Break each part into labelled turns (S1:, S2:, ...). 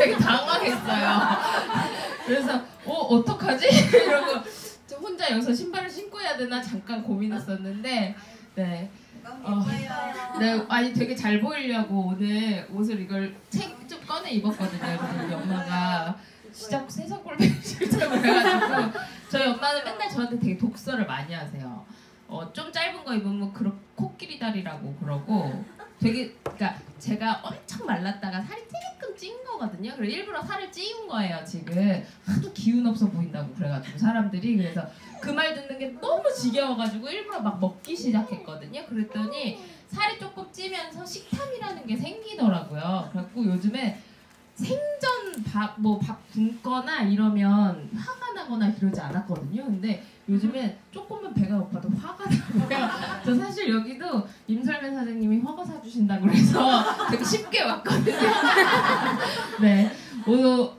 S1: 되게 당황했어요. 그래서 어떡하지? 이러고 혼자 여기서 신발을 신고 해야 되나 잠깐 고민했었는데 네. 네, 아니 되게 잘 보이려고 오늘 옷을 이걸 좀 꺼내 입었거든요. 그래서 우리 엄마가 시작 세상 꼴보기 싫다고 그래가지고 저희 엄마는 맨날 저한테 되게 독서를 많이 하세요. 좀 짧은 거 입으면 코끼리 다리라고 그러고 되게 그러니까 제가 엄청 말랐다가 살이 조금 찐 거거든요. 그래서 일부러 살을 찌운 거예요. 지금 하도 기운 없어 보인다고 그래가지고 사람들이 그래서 그 말 듣는 게 너무 지겨워가지고 일부러 막 먹기 시작했거든요. 그랬더니 살이 조금 찌면서 식탐이라는 게 생기더라고요. 그래갖고 요즘에 생전 밥 굶거나 이러면 화가 나거나 그러지 않았거든요. 근데 요즘에 조금만 배가 고파도 화가 나고요. 저 사실 여기도 임설면 사장님이 허거 사주신다고 그래서 되게 쉽게 왔거든요. 네.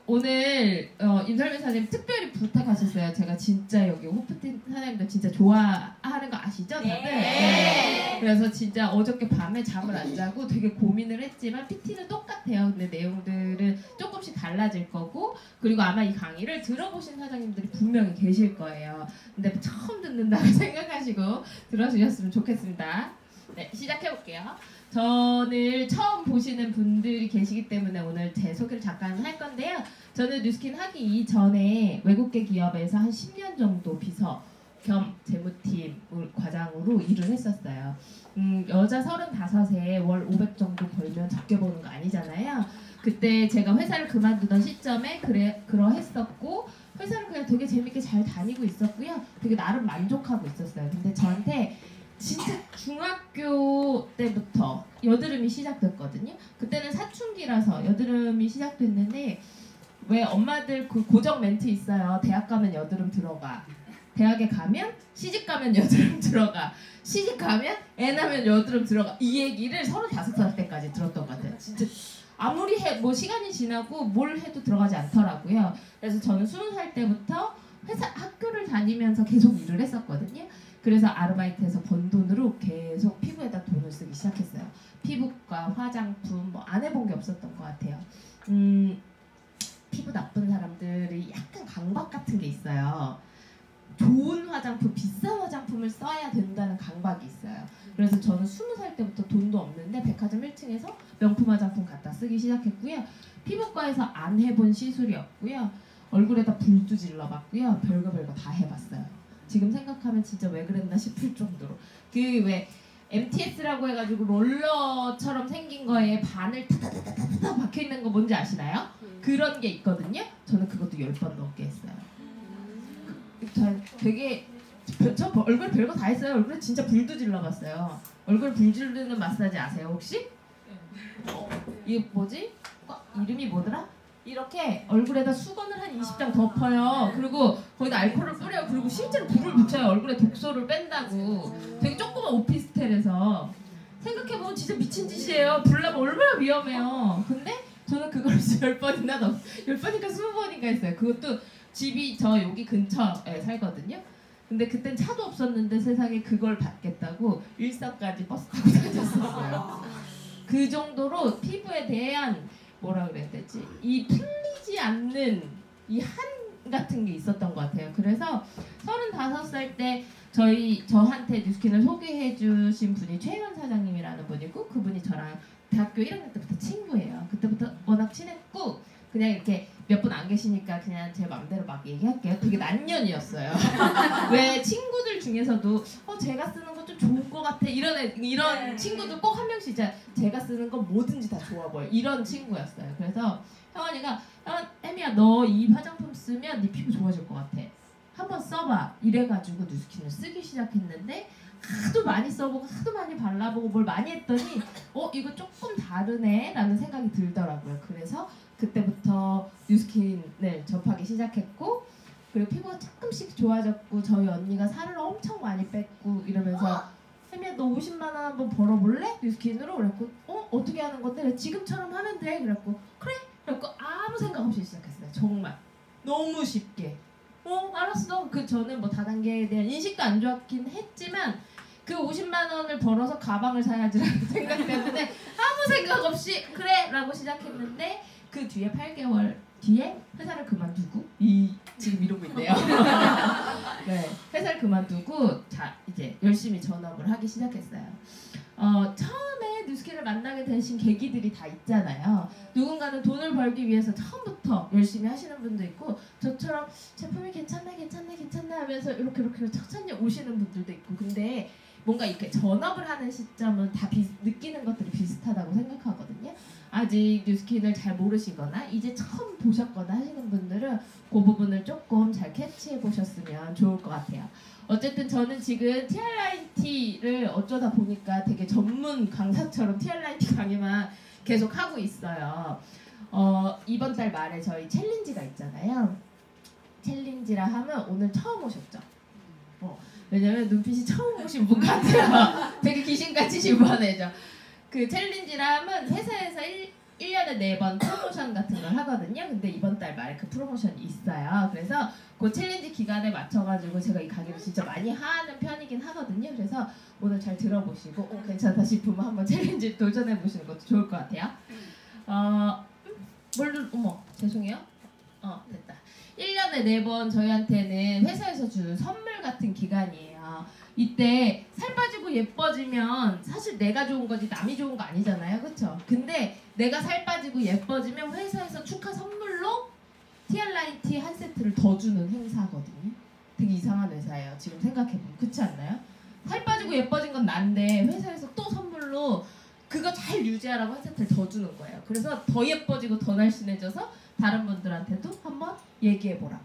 S1: 오늘 임설면 사장님 특별히 부탁하셨어요. 제가 진짜 여기 호프팀 사장님들 진짜 좋아하는 거 아시죠? 다들? 네. 그래서 진짜 어저께 밤에 잠을 안 자고 되게 고민을 했지만 PT는 똑같아요. 근데 내용들은 조금씩 달라질 거고 그리고 아마 이 강의를 들어보신 사장님들이 분명히 계실 거예요. 근데 처음 듣는다고 생각하시고 들어주셨으면 좋겠습니다. 네, 시작해볼게요. 저를 처음 보시는 분들이 계시기 때문에 오늘 제 소개를 잠깐 할 건데요. 저는 뉴스킨 하기 이전에 외국계 기업에서 한 10년 정도 비서 겸 재무팀 과장으로 일을 했었어요. 여자 35에 월 500 정도 벌면 적게 버는 거 아니잖아요. 그때 제가 회사를 그만두던 시점에 그러했었고 회사를 그냥 되게 재밌게 잘 다니고 있었고요. 되게 나름 만족하고 있었어요. 근데 저한테 진짜 중학교 때부터 여드름이 시작됐거든요. 그때는 사춘기라서 여드름이 시작됐는데 왜 엄마들 그 고정 멘트 있어요. 대학 가면 여드름 들어가. 대학에 가면 시집 가면 여드름 들어가. 시집 가면 애 낳으면 여드름 들어가. 이 얘기를 35살 때까지 들었던 것 같아요. 진짜 아무리 시간이 지나고 뭘 해도 들어가지 않더라고요. 그래서 저는 20살 때부터 학교를 다니면서 계속 일을 했었거든요. 그래서 아르바이트해서 번 돈으로 계속 피부에다 돈을 쓰기 시작했어요. 피부과, 화장품 안 해본 게 없었던 것 같아요. 피부 나쁜 사람들이 약간 강박 같은 게 있어요. 좋은 화장품, 비싼 화장품을 써야 된다는 강박이 있어요. 그래서 저는 20살 때부터 돈도 없는데 백화점 1층에서 명품 화장품 갖다 쓰기 시작했고요. 피부과에서 안 해본 시술이 없고요. 얼굴에다 불도 질러봤고요. 별거 다 해봤어요. 지금 생각하면 진짜 왜 그랬나 싶을 정도로 그 왜 MTS라고 해가지고 롤러처럼 생긴 거에 바늘 타타타타타 박혀있는 거 뭔지 아시나요? 그런 게 있거든요. 저는 그것도 10번 넘게 했어요. 저 얼굴 별거 다 했어요. 얼굴에 진짜 불도 질러봤어요. 얼굴 불 지르는 마사지 아세요 혹시? 이게 뭐지? 이름이 뭐더라? 이렇게 얼굴에다 수건을 한 20장 덮어요. 그리고 거기다 알코올을 뿌려요. 그리고 실제로 불을 붙여요. 얼굴에 독소를 뺀다고. 되게 조그만 오피스텔에서. 생각해보면 진짜 미친 짓이에요. 불 나면 얼마나 위험해요. 근데 저는 그걸 10번이니까 20번인가 했어요. 그것도 집이 저 여기 근처에 살거든요. 근데 그땐 차도 없었는데 세상에 그걸 받겠다고 일산까지 버스 타고 다녔었어요. 그 정도로 피부에 대한 뭐라 그래야 되지? 이 풀리지 않는 이 한 같은 게 있었던 것 같아요. 그래서 35살 때 저한테 뉴스킨을 소개해 주신 분이 최현 사장님이라는 분이고 그분이 저랑 대학교 1학년 때부터 친구예요. 그때부터 워낙 친했고 그냥 이렇게 몇 분 안 계시니까 그냥 제 맘대로 막 얘기할게요. 되게 난년이었어요. 왜 친구들 중에서도 제가 쓰는 거 좀 좋을 것 같아 이런 친구들 꼭 한 명씩 있잖아요. 제가 쓰는 건 뭐든지 다 좋아 보여 이런 친구였어요. 그래서 혜원이가 혜미야 너 이 화장품 쓰면 네 피부 좋아질 것 같아. 한번 써봐 이래가지고 뉴스킨을 쓰기 시작했는데 하도 많이 써보고 하도 많이 발라보고 뭘 많이 했더니 이거 조금 다르네 라는 생각이 들더라고요. 그래서 그때부터 뉴스킨을 접하기 시작했고 그리고 피부가 조금씩 좋아졌고 저희 언니가 살을 엄청 많이 뺐고 이러면서 혜미야 너 50만 원 한번 벌어볼래? 뉴스킨으로? 그랬고 어떻게 하는 건데? 지금처럼 하면 돼. 그랬고 그래? 그랬고 아무 생각 없이 시작했어요. 정말 너무 쉽게 알았어. 그 저는 뭐 다단계에 대한 인식도 안 좋았긴 했지만 그 50만 원을 벌어서 가방을 사야지라는 생각 때문에 아무 생각 없이 그래! 라고 시작했는데 그 뒤에 8개월 뒤에 회사를 그만두고 지금 이러고 있네요. 네, 회사를 그만두고 이제 열심히 전업을 하기 시작했어요. 처음에 뉴스킨을 만나게 되신 계기들이 다 있잖아요. 누군가는 돈을 벌기 위해서 처음부터 열심히 하시는 분도 있고, 저처럼 제품이 괜찮나 하면서 이렇게 천천히 오시는 분들도 있고. 근데 뭔가 이렇게 전업을 하는 시점은 다 느끼는 것들이 비슷하다고 생각하거든요. 아직 뉴스킨을 잘 모르시거나 이제 처음 보셨거나 하시는 분들은 그 부분을 조금 잘 캐치해 보셨으면 좋을 것 같아요. 어쨌든 저는 지금 TRIT를 어쩌다 보니까 되게 전문 강사처럼 TRIT 강의만 계속 하고 있어요. 이번 달 말에 저희 챌린지가 있잖아요. 챌린지라 하면 오늘 처음 오셨죠? 왜냐면 눈빛이 처음 오신 분 같아요. 되게 귀신같이 집어내죠. 그 챌린지라 하면 회사에서 1년에 4번 프로모션 같은 걸 하거든요. 근데 이번 달 말에 그 프로모션이 있어요. 그래서 그 챌린지 기간에 맞춰가지고 제가 이 강의를 진짜 많이 하는 편이긴 하거든요. 그래서 오늘 잘 들어보시고 괜찮다 싶으면 한번 챌린지 도전해보시는 것도 좋을 것 같아요. 어머 죄송해요. 됐다. 1년에 4번 저희한테는 회사에서 주는 선물 같은 기간이에요. 이때 살 빠지고 예뻐지면 사실 내가 좋은 거지 남이 좋은 거 아니잖아요. 그쵸? 근데 내가 살 빠지고 예뻐지면 회사에서 축하 선물로 TRIT 한 세트를 더 주는 행사거든요. 되게 이상한 회사예요. 지금 생각해보면. 그렇지 않나요? 살 빠지고 예뻐진 건 난데 회사에서 또 선물로 그거 잘 유지하라고 한 세트를 더 주는 거예요. 그래서 더 예뻐지고 더 날씬해져서 다른 분들한테도 한번 얘기해보라고.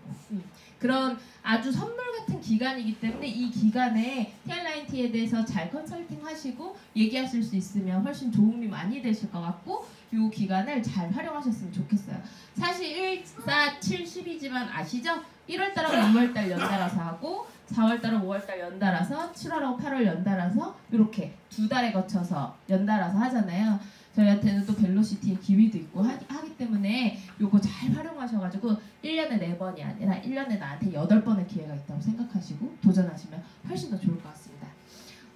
S1: 그런 아주 선물 같은 기간이기 때문에 이 기간에 TRIT에 대해서 잘 컨설팅 하시고 얘기하실 수 있으면 훨씬 도움이 많이 되실 것 같고, 이 기간을 잘 활용하셨으면 좋겠어요. 사실 1, 4, 7, 10이지만 아시죠? 1월달하고 2월달 연달아서 하고 4월달하고 5월달 연달아서 7월하고 8월 연달아서 이렇게 2달에 거쳐서 연달아서 하잖아요. 저희한테는 또 벨로시티의 기회도 있고 하기 때문에 요거 잘 활용하셔가지고 1년에 4번이 아니라 1년에 나한테 8번의 기회가 있다고 생각하시고 도전하시면 훨씬 더 좋을 것 같습니다.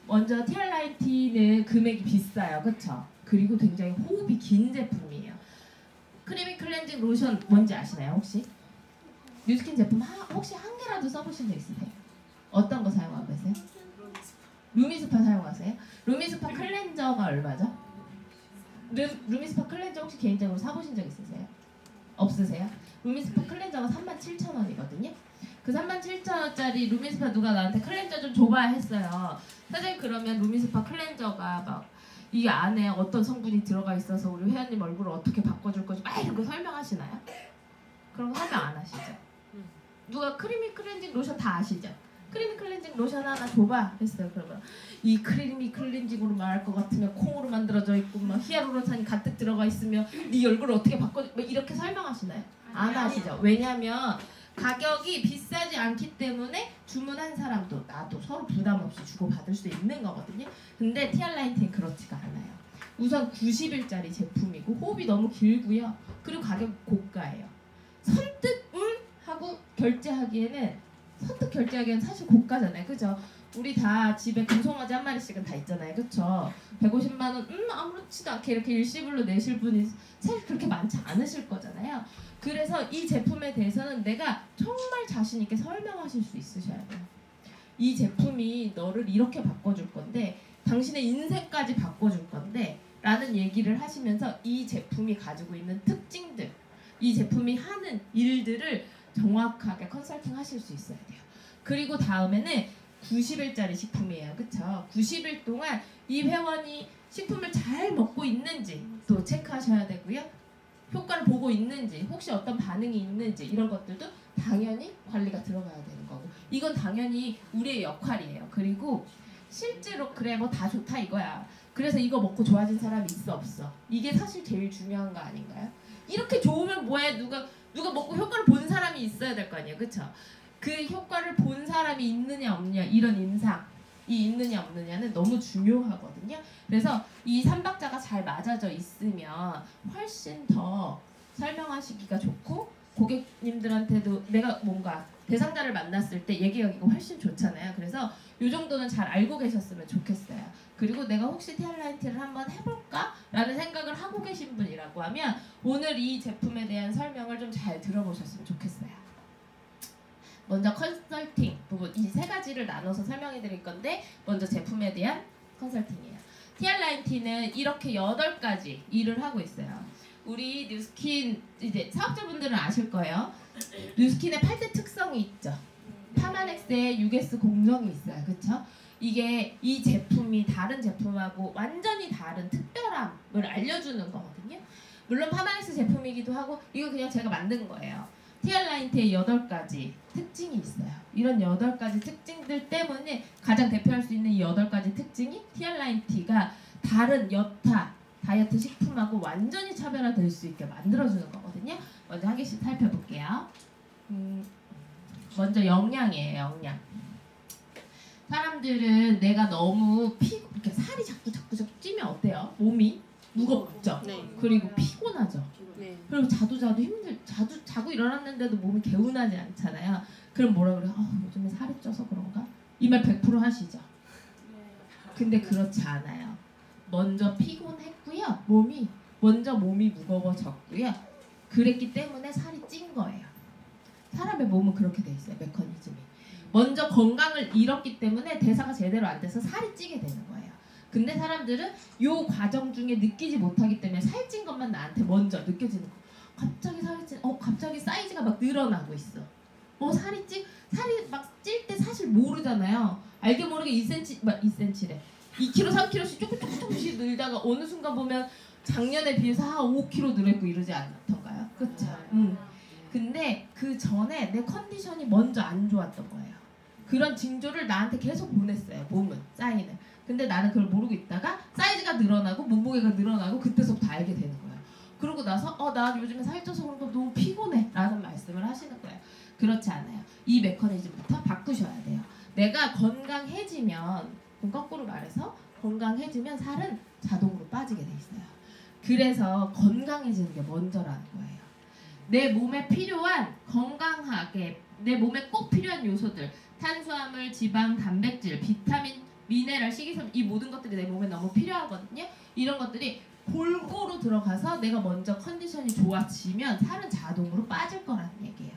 S1: 먼저 TRIT는 금액이 비싸요. 그쵸? 그리고 굉장히 호흡이 긴 제품이에요. 크리미 클렌징 로션 뭔지 아시나요 혹시? 뉴스킨 제품 혹시 한 개라도 써보신 적 있으세요? 어떤 거 사용하고 계세요? 루미스파 사용하세요? 루미스파 클렌저가 얼마죠? 루미스파 클렌저 혹시 개인적으로 사보신 적 있으세요? 없으세요? 루미스파 클렌저가 37,000원이거든요. 그 37,000원짜리 루미스파 누가 나한테 클렌저 좀 줘봐 했어요. 사실 그러면 루미스파 클렌저가 막 이 안에 어떤 성분이 들어가 있어서 우리 회원님 얼굴을 어떻게 바꿔줄 거지 막 이런 거 설명하시나요? 그런 거 설명 안 하시죠? 누가 크리미 클렌징 로션 다 아시죠? 크리미 클렌징 로션 하나 줘봐 했어요. 그러면 이 크리미 클렌징으로 말할 것 같으면 콩으로 만들어져 있고 막 히알루론산이 가득 들어가 있으면 네 얼굴을 어떻게 바꿔 이렇게 설명하시나요? 안 하시죠? 왜냐면 가격이 비싸지 않기 때문에 주문한 사람도 나도 서로 부담 없이 주고받을 수 있는 거거든요. 근데 TRIT는 그렇지가 않아요. 우선 90일짜리 제품이고 호흡이 너무 길고요. 그리고 가격이 고가예요. 선뜻 하고 결제하기에는 사실 고가잖아요. 그죠? 우리 다 집에 금송아지 한 마리씩은 다 있잖아요. 그쵸? 150만 원 아무렇지도 않게 이렇게 일시불로 내실 분이 사실 그렇게 많지 않으실 거잖아요. 그래서 이 제품에 대해서는 내가 정말 자신 있게 설명하실 수 있으셔야 돼요. 이 제품이 너를 이렇게 바꿔줄 건데 당신의 인생까지 바꿔줄 건데 라는 얘기를 하시면서 이 제품이 가지고 있는 특징들, 이 제품이 하는 일들을 정확하게 컨설팅 하실 수 있어야 돼요. 그리고 다음에는 90일짜리 식품이에요. 그쵸? 90일 동안 이 회원이 식품을 잘 먹고 있는지 또 체크하셔야 되고요. 효과를 보고 있는지, 혹시 어떤 반응이 있는지 이런 것들도 당연히 관리가 들어가야 되는 거고, 이건 당연히 우리의 역할이에요. 그리고 실제로 그래 뭐 다 좋다 이거야. 그래서 이거 먹고 좋아진 사람이 있어 없어? 이게 사실 제일 중요한 거 아닌가요? 이렇게 좋으면 뭐해? 누가 먹고 효과를 본 사람이 있어야 될 거 아니에요. 그쵸? 그 효과를 본 사람이 있느냐 없느냐, 이런 임상이 있느냐 없느냐는 너무 중요하거든요. 그래서 이 3박자가 잘 맞아져 있으면 훨씬 더 설명하시기가 좋고 고객님들한테도 내가 뭔가 대상자를 만났을 때 얘기하기가 훨씬 좋잖아요. 그래서 이 정도는 잘 알고 계셨으면 좋겠어요. 그리고 내가 혹시 티알라인티를 한번 해볼까? 라는 생각을 하고 계신 분이라고 하면 오늘 이 제품에 대한 설명을 좀 잘 들어보셨으면 좋겠어요. 먼저 컨설팅 부분, 이 세 가지를 나눠서 설명해 드릴 건데 먼저 제품에 대한 컨설팅이에요. 티알라인티는 이렇게 8가지 일을 하고 있어요. 우리 뉴스킨 이제 사업자분들은 아실 거예요. 뉴스킨의 8대 특성이 있죠. 파마넥스의 6S 공정이 있어요. 그쵸? 이게 이 제품이 다른 제품하고 완전히 다른 특별함을 알려주는 거거든요. 물론 파마넥스 제품이기도 하고 이거 그냥 제가 만든 거예요. 티알라인티의 8가지 특징이 있어요. 이런 8가지 특징들 때문에 가장 대표할 수 있는 이 8가지 특징이 티알라인티가 다른 여타 다이어트 식품하고 완전히 차별화될 수 있게 만들어주는 거거든요. 먼저 한 개씩 살펴볼게요. 먼저 영양이에요. 영양. 사람들은 내가 너무 이렇게 살이 자꾸 찌면 어때요? 몸이 무겁죠?
S2: 네.
S1: 그리고 피곤하죠?
S2: 네.
S1: 그리고 자고 일어났는데도 몸이 개운하지 않잖아요. 그럼 뭐라 그래요? 요즘에 살이 쪄서 그런가? 이 말 100% 하시죠? 근데 그렇지 않아요. 먼저 피곤했고요. 먼저 몸이 무거워졌고요. 그랬기 때문에 살이 찐 거예요. 사람의 몸은 그렇게 돼 있어요. 메커니즘이. 먼저 건강을 잃었기 때문에 대사가 제대로 안 돼서 살이 찌게 되는 거예요. 근데 사람들은 이 과정 중에 느끼지 못하기 때문에 살찐 것만 나한테 먼저 느껴지는 거. 갑자기 살이 갑자기 사이즈가 막 늘어나고 있어. 살이 막 찔 때 사실 모르잖아요. 알게 모르게 2cm래. 2kg, 3kg씩 조금씩 늘다가 어느 순간 보면 작년에 비해서 한 5kg 늘었고 이러지 않던가요? 그렇죠? 근데 그 전에 내 컨디션이 먼저 안 좋았던 거예요. 그런 징조를 나한테 계속 보냈어요. 몸은, 사인을. 근데 나는 그걸 모르고 있다가 사이즈가 늘어나고 몸무게가 늘어나고 그때서부터 알게 되는 거예요. 그러고 나서 나 요즘에 살쪄서 그런가 너무 피곤해 라는 말씀을 하시는 거예요. 그렇지 않아요. 이 메커니즘부터 바꾸셔야 돼요. 내가 건강해지면, 거꾸로 말해서 건강해지면 살은 자동으로 빠지게 돼 있어요. 그래서 건강해지는 게 먼저라는 거예요. 내 몸에 필요한 건강하게 내 몸에 꼭 필요한 요소들, 탄수화물, 지방, 단백질, 비타민, 미네랄, 식이섬유, 이 모든 것들이 내 몸에 너무 필요하거든요. 이런 것들이 골고루 들어가서 내가 먼저 컨디션이 좋아지면 살은 자동으로 빠질 거라는 얘기예요.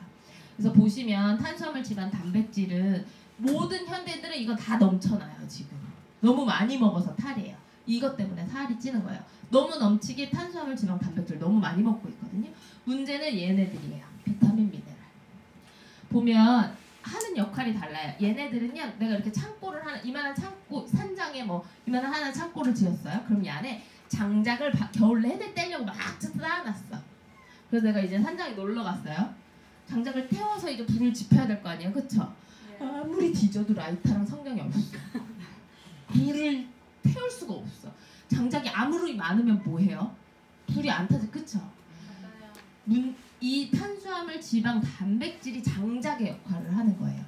S1: 그래서 보시면 탄수화물, 지방, 단백질은 모든 현대인들은 이거 다 넘쳐나요. 지금 너무 많이 먹어서 탈이에요. 이것 때문에 살이 찌는 거예요. 너무 넘치게 탄수화물, 지방, 단백질 너무 많이 먹고 있거든요. 문제는 얘네들이에요. 비타민, 미네랄. 보면 하는 역할이 달라요. 얘네들은요, 내가 이렇게 창고를 이만한 창고, 산장에 이만한 하나 창고를 지었어요. 그럼 이 안에 장작을 겨울 내내 떼려고 막 쌓아놨어. 그래서 내가 이제 산장에 놀러 갔어요. 장작을 태워서 이제 불을 지펴야 될 거 아니에요. 그쵸? 아무리 뒤져도 라이터랑 성경이 없어. 불을 태울 수가 없어. 장작이 아무리 많으면 뭐해요? 불이 안 타지. 그쵸? 이 탄수화물, 지방, 단백질이 장작의 역할을 하는 거예요.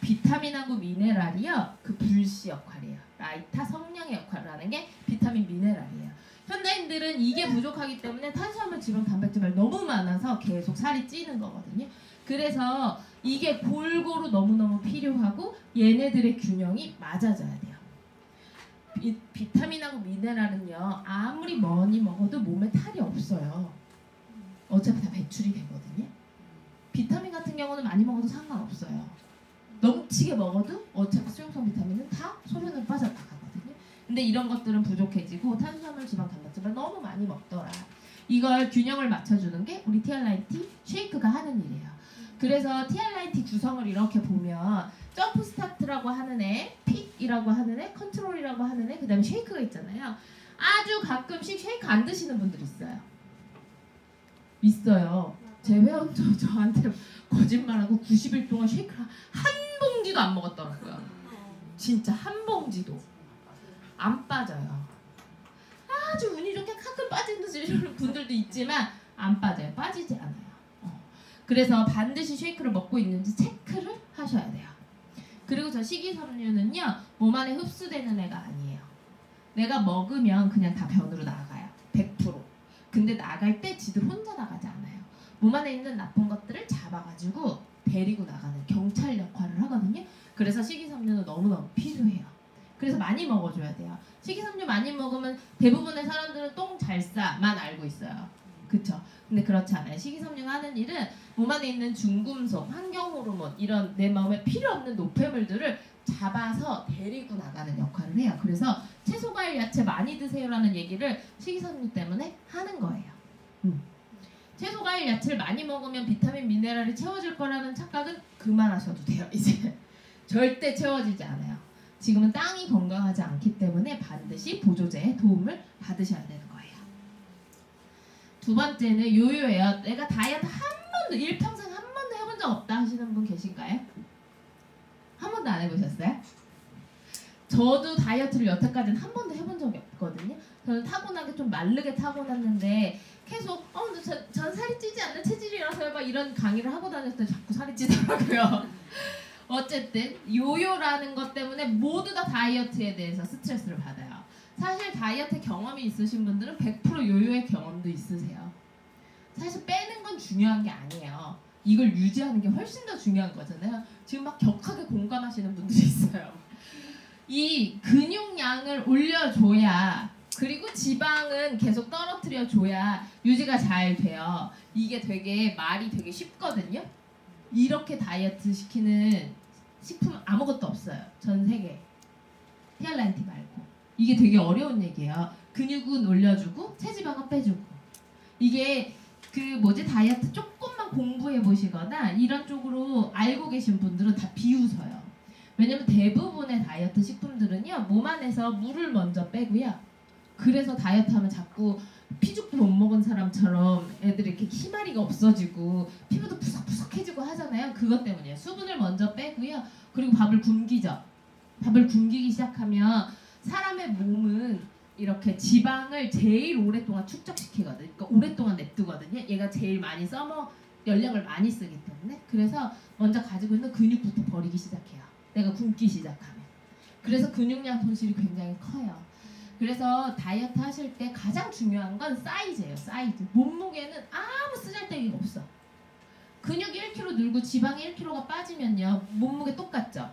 S1: 비타민하고 미네랄이요, 그 불씨 역할이에요. 라이터, 성냥의 역할을 하는 게 비타민, 미네랄이에요. 현대인들은 이게 부족하기 때문에 탄수화물, 지방, 단백질이 너무 많아서 계속 살이 찌는 거거든요. 그래서 이게 골고루 너무너무 필요하고 얘네들의 균형이 맞아져야 돼요. 비타민하고 미네랄은요, 아무리 많이 먹어도 몸에 탈이 없어요. 어차피 다 배출이 되거든요. 비타민 같은 경우는 많이 먹어도 상관없어요. 넘치게 먹어도 어차피 수용성 비타민은 다 소변으로 빠져나가거든요. 근데 이런 것들은 부족해지고 탄수화물, 지방, 단백질을 너무 많이 먹더라. 이걸 균형을 맞춰주는 게 우리 티알라인티 쉐이크가 하는 일이에요. 그래서 티알라인티 구성을 이렇게 보면 점프 스타트라고 하는 애, 픽이라고 하는 애, 컨트롤이라고 하는 애, 그 다음에 쉐이크가 있잖아요. 아주 가끔씩 쉐이크 안 드시는 분들 있어요. 제 회원 저한테 거짓말하고 90일 동안 쉐이크를 한 봉지도 안 먹었더라고요. 진짜 한 봉지도 안 빠져요. 아주 운이 좋게 가끔 빠지는 분들도 있지만 안 빠져요. 빠지지 않아요. 그래서 반드시 쉐이크를 먹고 있는지 체크를 하셔야 돼요. 그리고 저 식이섬유는요, 몸 안에 흡수되는 애가 아니에요. 내가 먹으면 그냥 다 변으로 나가요. 100%. 근데 나갈 때 지들 혼자 나가지 않아요. 몸 안에 있는 나쁜 것들을 잡아가지고 데리고 나가는 경찰 역할을 하거든요. 그래서 식이섬유는 너무너무 필요해요. 그래서 많이 먹어줘야 돼요. 식이섬유 많이 먹으면 대부분의 사람들은 똥 잘 싸만 알고 있어요. 그쵸? 근데 그렇지 않아요. 식이섬유가 하는 일은 몸 안에 있는 중금속, 환경호르몬 이런 내 마음에 필요 없는 노폐물들을 잡아서 데리고 나가는 역할을 해요. 그래서 채소, 과일, 야채 많이 드세요라는 얘기를 식이섬유 때문에 하는 거예요. 채소, 과일, 야채를 많이 먹으면 비타민, 미네랄이 채워질 거라는 착각은 그만하셔도 돼요. 이제 절대 채워지지 않아요. 지금은 땅이 건강하지 않기 때문에 반드시 보조제의 도움을 받으셔야 되는 거예요. 두 번째는 요요예요. 내가 다이어트 한 번도 일평생 한 번도 해본 적 없다 하시는 분 계신가요? 한 번도 안 해보셨어요? 저도 다이어트를 여태까지는 한 번도 해본 적이 없거든요. 저는 타고나게 좀 마르게 타고났는데 계속 전 살이 찌지 않는 체질이라서요 막 이런 강의를 하고 다녔더니 자꾸 살이 찌더라고요. 어쨌든 요요라는 것 때문에 모두 다 다이어트에 대해서 스트레스를 받아요. 사실 다이어트 경험이 있으신 분들은 100% 요요의 경험도 있으세요. 사실 빼는 건 중요한 게 아니에요. 이걸 유지하는 게 훨씬 더 중요한 거잖아요. 지금 막 격하게 공감하시는 분들이 있어요. 이 근육량을 올려줘야, 그리고 지방은 계속 떨어뜨려줘야 유지가 잘 돼요. 이게 되게 말이 되게 쉽거든요. 이렇게 다이어트 시키는 식품 아무것도 없어요. 전 세계. 히알라인티 말고. 이게 되게 어려운 얘기예요. 근육은 올려주고 체지방은 빼주고. 이게 다이어트 조금만 공부해 보시거나 이런 쪽으로 알고 계신 분들은 다 비웃어요. 왜냐면 대부분의 다이어트 식품들은요, 몸 안에서 물을 먼저 빼고요. 그래서 다이어트 하면 자꾸 피죽도 못 먹은 사람처럼 애들이 이렇게 희마리가 없어지고 피부도 푸석푸석해지고 하잖아요. 그것 때문이에요. 수분을 먼저 빼고요. 그리고 밥을 굶기죠. 밥을 굶기기 시작하면 사람의 몸은 이렇게 지방을 제일 오랫동안 축적시키거든요. 그러니까 오랫동안 냅두거든요. 얘가 제일 많이 열량을 많이 쓰기 때문에. 그래서 먼저 가지고 있는 근육부터 버리기 시작해요. 내가 굶기 시작하면. 그래서 근육량 손실이 굉장히 커요. 그래서 다이어트 하실 때 가장 중요한 건 사이즈예요. 사이즈. 몸무게는 아무 쓰잘데기가 없어. 근육이 1kg 늘고 지방이 1kg가 빠지면요, 몸무게 똑같죠?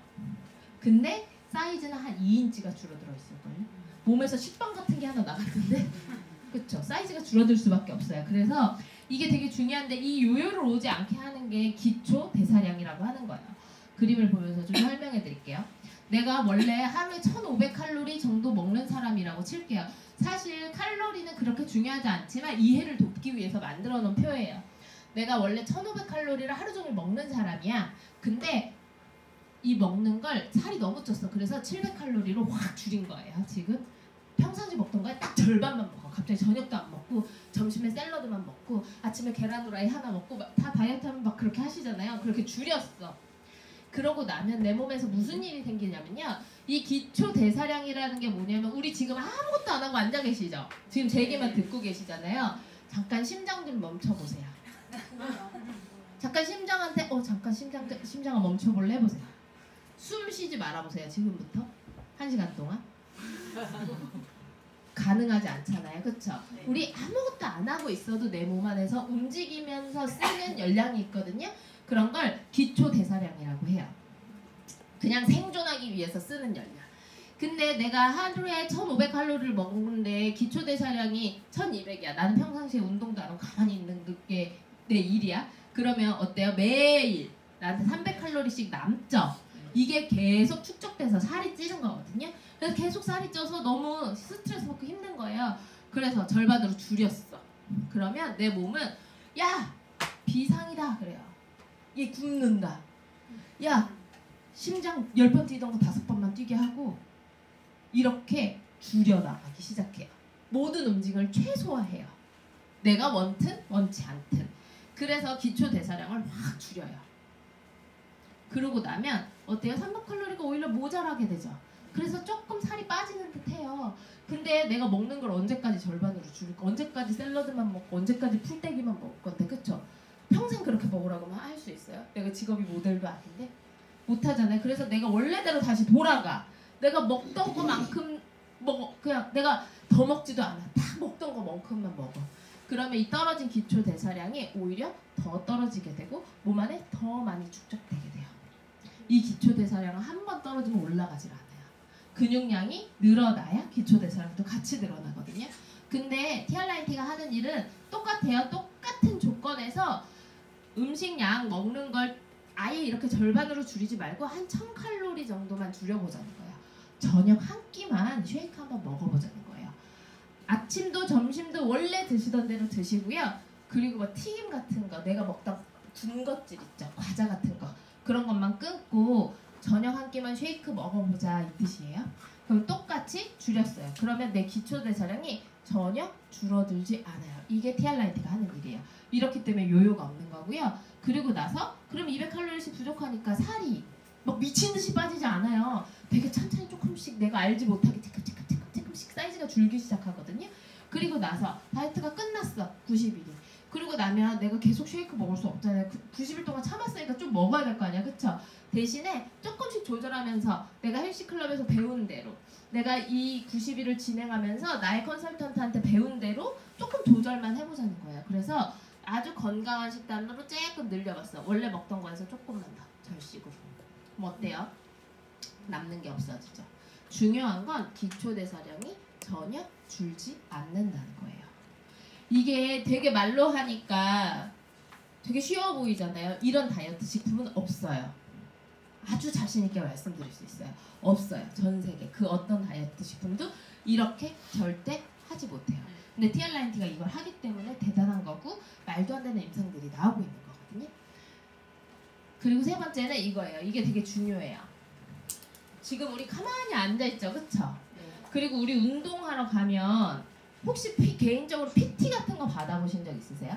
S1: 근데 사이즈는 한 2인치가 줄어들어 있을걸요? 몸에서 식빵 같은 게 하나 나갔는데 그쵸? 사이즈가 줄어들 수밖에 없어요. 그래서 이게 되게 중요한데, 이 요요를 오지 않게 하는 게 기초 대사량이라고 하는 거예요. 그림을 보면서 좀 설명해 드릴게요. 내가 원래 하루에 1500칼로리 정도 먹는 사람이라고 칠게요. 사실 칼로리는 그렇게 중요하지 않지만 이해를 돕기 위해서 만들어 놓은 표예요. 내가 원래 1500칼로리를 하루 종일 먹는 사람이야. 근데 이 먹는 걸 살이 너무 쪘어. 그래서 700칼로리로 확 줄인 거예요. 지금 평상시 먹던 거에 딱 절반만 먹어. 갑자기 저녁도 안 먹고 점심에 샐러드만 먹고 아침에 계란 후라이 하나 먹고 다 다이어트 하면 막 그렇게 하시잖아요. 그렇게 줄였어. 그러고 나면 내 몸에서 무슨 일이 생기냐면요, 이 기초 대사량이라는 게 뭐냐면, 우리 지금 아무것도 안 하고 앉아 계시죠? 지금 제 얘기만 듣고 계시잖아요. 잠깐 심장 좀 멈춰보세요. 잠깐 심장한테 잠깐 심장아 멈춰볼래 해보세요. 숨 쉬지 말아보세요. 지금부터 1시간 동안. 가능하지 않잖아요. 그쵸? 우리 아무것도 안 하고 있어도 내 몸 안에서 움직이면서 쓰는 열량이 있거든요. 그런 걸 기초 대사량이라고 해요. 그냥 생존하기 위해서 쓰는 열량. 근데 내가 하루에 1500칼로리를 먹는데 기초 대사량이 1200이야. 나는 평상시에 운동도 안 하고 가만히 있는 게 내 일이야. 그러면 어때요? 매일 나한테 300칼로리씩 남죠? 이게 계속 축적돼서 살이 찌는 거거든요. 그래서 계속 살이 쪄서 너무 스트레스 받고 힘든 거예요. 그래서 절반으로 줄였어. 그러면 내 몸은 야! 비상이다 그래요. 얘 굶는다. 야! 심장 10번 뛰던 거 5번만 뛰게 하고 이렇게 줄여나가기 시작해요. 모든 움직임을 최소화해요. 내가 원튼 원치 않든. 그래서 기초 대사량을 확 줄여요. 그러고 나면 어때요? 300칼로리가 오히려 모자라게 되죠. 그래서 조금 살이 빠지는 듯해요. 근데 내가 먹는 걸 언제까지 절반으로 줄일까? 언제까지 샐러드만 먹고 언제까지 풀떼기만 먹을 건데, 그쵸? 평생 그렇게 먹으라고만 할 수 있어요? 내가 직업이 모델도 아닌데? 못하잖아요. 그래서 내가 원래대로 다시 돌아가. 내가 먹던 거만큼 그냥 내가 더 먹지도 않아. 다 먹던 거만큼만 먹어. 그러면 이 떨어진 기초 대사량이 오히려 더 떨어지게 되고 몸 안에 더 많이 축적되게 돼요. 이 기초 대사량은 한 번 떨어지면 올라가질 않아요. 근육량이 늘어나야 기초 대사량도 같이 늘어나거든요. 근데 TRIT가 하는 일은 똑같아요. 똑같은 조건에서 음식량 먹는 걸 아예 이렇게 절반으로 줄이지 말고 한 1000칼로리 정도만 줄여보자는 거예요. 저녁 한 끼만 쉐이크 한번 먹어보자는 거예요. 아침도 점심도 원래 드시던 대로 드시고요. 그리고 뭐 튀김 같은 거, 내가 먹다 군것질 있죠. 과자 같은 거. 그런 것만 끊고 저녁 한 끼만 쉐이크 먹어보자 이 뜻이에요. 그럼 똑같이 줄였어요. 그러면 내 기초대사량이 전혀 줄어들지 않아요. 이게 TRIT가 하는 일이에요. 이렇기 때문에 요요가 없는 거고요. 그리고 나서 그럼 200칼로리씩 부족하니까 살이 막 미친듯이 빠지지 않아요. 되게 천천히 조금씩 내가 알지 못하게 조금씩 사이즈가 줄기 시작하거든요. 그리고 나서 다이어트가 끝났어. 90일이. 그리고 나면 내가 계속 쉐이크 먹을 수 없잖아요. 90일 동안 참았으니까 좀 먹어야 될 거 아니야. 그쵸? 대신에 조금씩 조절하면서 내가 헬시클럽에서 배운 대로 내가 이 90일을 진행하면서 나의 컨설턴트한테 배운 대로 조금 조절만 해보자는 거예요. 그래서 아주 건강한 식단으로 조금 늘려봤어. 원래 먹던 거에서 조금만 더 절식으로. 그럼 어때요? 남는 게 없어지죠. 중요한 건 기초대사량이 전혀 줄지 않는다는 거예요. 이게 되게 말로 하니까 되게 쉬워 보이잖아요. 이런 다이어트 식품은 없어요. 아주 자신 있게 말씀드릴 수 있어요. 없어요. 전 세계 그 어떤 다이어트 식품도 이렇게 절대 하지 못해요. 근데 TRIT가 이걸 하기 때문에 대단한 거고 말도 안 되는 임상들이 나오고 있는 거거든요. 그리고 세 번째는 이거예요. 이게 되게 중요해요. 지금 우리 가만히 앉아있죠. 그쵸? 그리고 우리 운동하러 가면 혹시 개인적으로 PT 같은 거 받아보신 적 있으세요?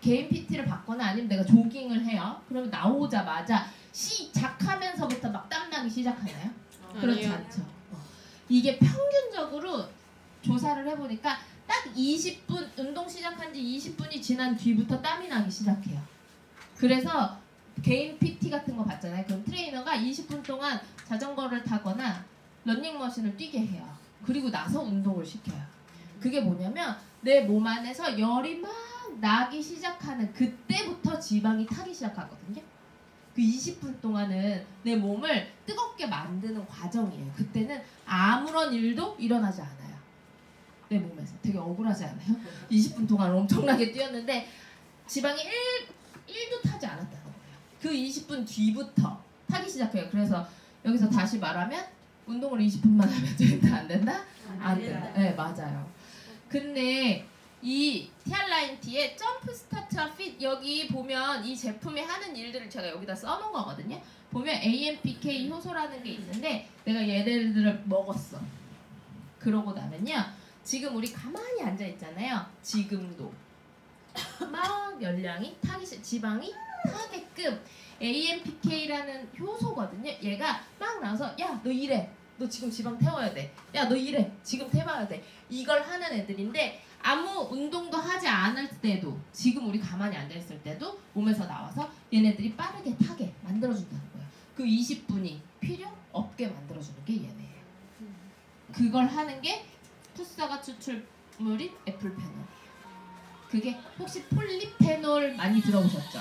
S1: 개인 PT를 받거나 아니면 내가 조깅을 해요. 그러면 나오자마자 시작하면서부터 막 땀나기 시작하나요? 그렇지 않죠. 이게 평균적으로 조사를 해보니까 딱 20분, 운동 시작한 지 20분이 지난 뒤부터 땀이 나기 시작해요. 그래서 개인 PT 같은 거 받잖아요. 그럼 트레이너가 20분 동안 자전거를 타거나 러닝머신을 뛰게 해요. 그리고 나서 운동을 시켜요. 그게 뭐냐면 내 몸 안에서 열이 막 나기 시작하는 그때부터 지방이 타기 시작하거든요. 그 20분 동안은 내 몸을 뜨겁게 만드는 과정이에요. 그때는 아무런 일도 일어나지 않아요. 내 몸에서. 되게 억울하지 않아요? 20분 동안 엄청나게 뛰었는데 지방이 1도 타지 않았다는 거예요. 그 20분 뒤부터 타기 시작해요. 그래서 여기서 다시 말하면 운동을 20분만 하면 된다 안 된다? 안 된다. 네, 맞아요. 근데 이 TRIT의 점프 스타트와 핏 여기 보면 이 제품이 하는 일들을 제가 여기다 써놓은 거거든요. 보면 AMPK 효소라는 게 있는데 내가 얘네들을 먹었어. 그러고 나면요. 지금 우리 가만히 앉아 있잖아요. 지금도 막 열량이 지방이 타게끔 AMPK라는 효소거든요. 얘가 막 나와서 야 너 이래. 너 지금 지방 태워야 돼. 야 너 이래. 지금 태워야 돼. 이걸 하는 애들인데 아무 운동도 하지 않을 때도 지금 우리 가만히 앉아있을 때도 몸에서 나와서 얘네들이 빠르게 타게 만들어준다는 거예요. 그 20분이 필요 없게 만들어주는 게 얘네예요. 그걸 하는 게 푸사가 추출물인 애플페놀. 그게 혹시 폴리페놀 많이 들어보셨죠?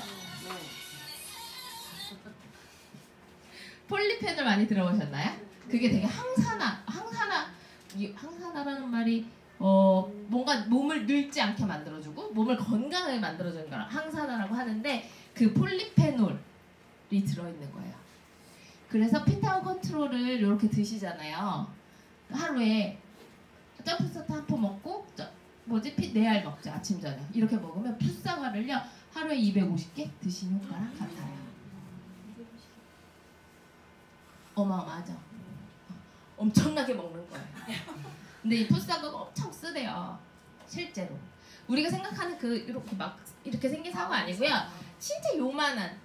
S1: 폴리페놀 많이 들어보셨나요? 그게 되게 항산화라는 말이 뭔가 몸을 늙지 않게 만들어주고 몸을 건강하게 만들어주는 거라 항산화라고 하는데 그 폴리페놀이 들어있는 거예요. 그래서 피타운 컨트롤을 이렇게 드시잖아요. 하루에 점프스타트 한 포 먹고 네 알 먹죠. 아침 저녁 이렇게 먹으면 푸사과를요 하루에 250개 드시는 효과랑 같아요. 어마어마하죠. 엄청나게 먹는 거예요. 근데 이 푸사과가 엄청 쓰대요. 실제로 우리가 생각하는 이렇게 생긴 사과 아니고요. 진짜 요만한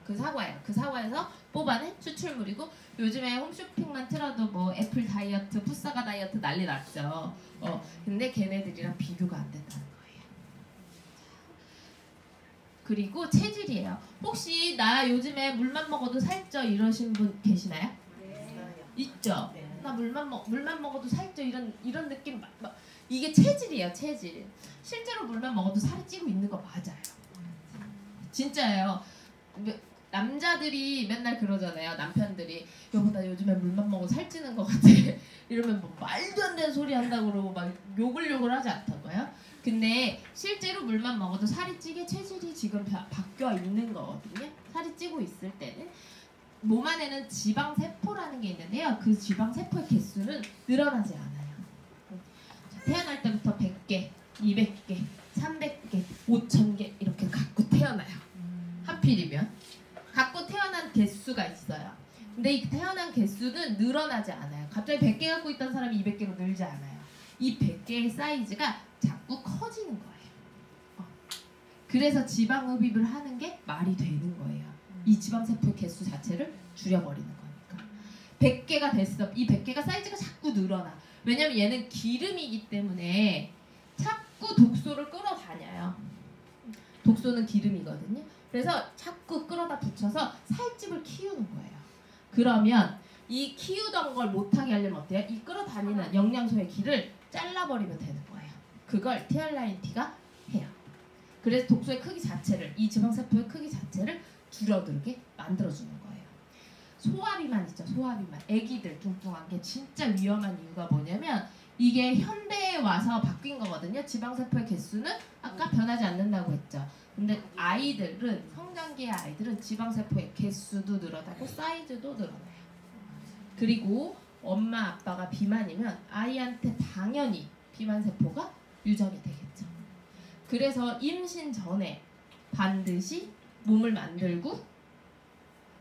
S1: 그 사과예요. 그 사과에서 뽑아낸 추출물이고 요즘에 홈쇼핑만 틀어도 뭐 애플 다이어트, 푸사과 다이어트 난리 났죠. 근데 걔네들이랑 비교가 안 된다는 거예요. 그리고 체질이에요. 혹시 나 요즘에 물만 먹어도 살쪄 이러신 분 계시나요? 네. 있죠? 나 물만 먹어도 살쪄 이런 느낌 이게 체질이에요. 체질. 실제로 물만 먹어도 살이 찌고 있는 거 맞아요. 진짜예요. 남자들이 맨날 그러잖아요. 남편들이 여보 나 요즘에 물만 먹어도 살찌는 것 같아. 이러면 뭐 말도 안 되는 소리 한다고 그러고 막 욕을 하지 않다고요. 근데 실제로 물만 먹어도 살이 찌게 체질이 지금 바뀌어 있는 거거든요. 살이 찌고 있을 때는 몸 안에는 지방세포라는 게 있는데요. 그 지방세포의 개수는 늘어나지 않아요. 태어날 때부터 100개, 200개, 300개, 5000개 이렇게 갖고 태어나요. 하필이면 갖고 태어난 개수가 있어요. 근데 이 태어난 개수는 늘어나지 않아요. 갑자기 100개 갖고 있던 사람이 200개로 늘지 않아요. 이 100개의 사이즈가 자꾸 커지는 거예요. 그래서 지방흡입을 하는 게 말이 되는 거예요. 이 지방세포의 개수 자체를 줄여버리는 거니까. 100개가 됐어. 이 100개가 사이즈가 자꾸 늘어나. 왜냐면 얘는 기름이기 때문에 자꾸 독소를 끌어다녀요. 독소는 기름이거든요. 그래서 자꾸 끌어다 붙여서 살집을 키우는 거예요. 그러면 이 키우던 걸 못하게 하려면 어때요? 이 끌어다니는 영양소의 길을 잘라버리면 되는 거예요. 그걸 티알라인티가 해요. 그래서 독소의 크기 자체를, 이 지방세포의 크기 자체를 줄어들게 만들어주는 거예요. 소화비만 있죠. 소화비만. 애기들 뚱뚱한 게 진짜 위험한 이유가 뭐냐면 이게 현대에 와서 바뀐 거거든요. 지방세포의 개수는 아까 변하지 않는다고 했죠. 근데 아이들은, 성장기의 아이들은 지방세포의 개수도 늘어나고 사이즈도 늘어나요. 그리고 엄마 아빠가 비만이면 아이한테 당연히 비만세포가 유전이 되겠죠. 그래서 임신 전에 반드시 몸을 만들고,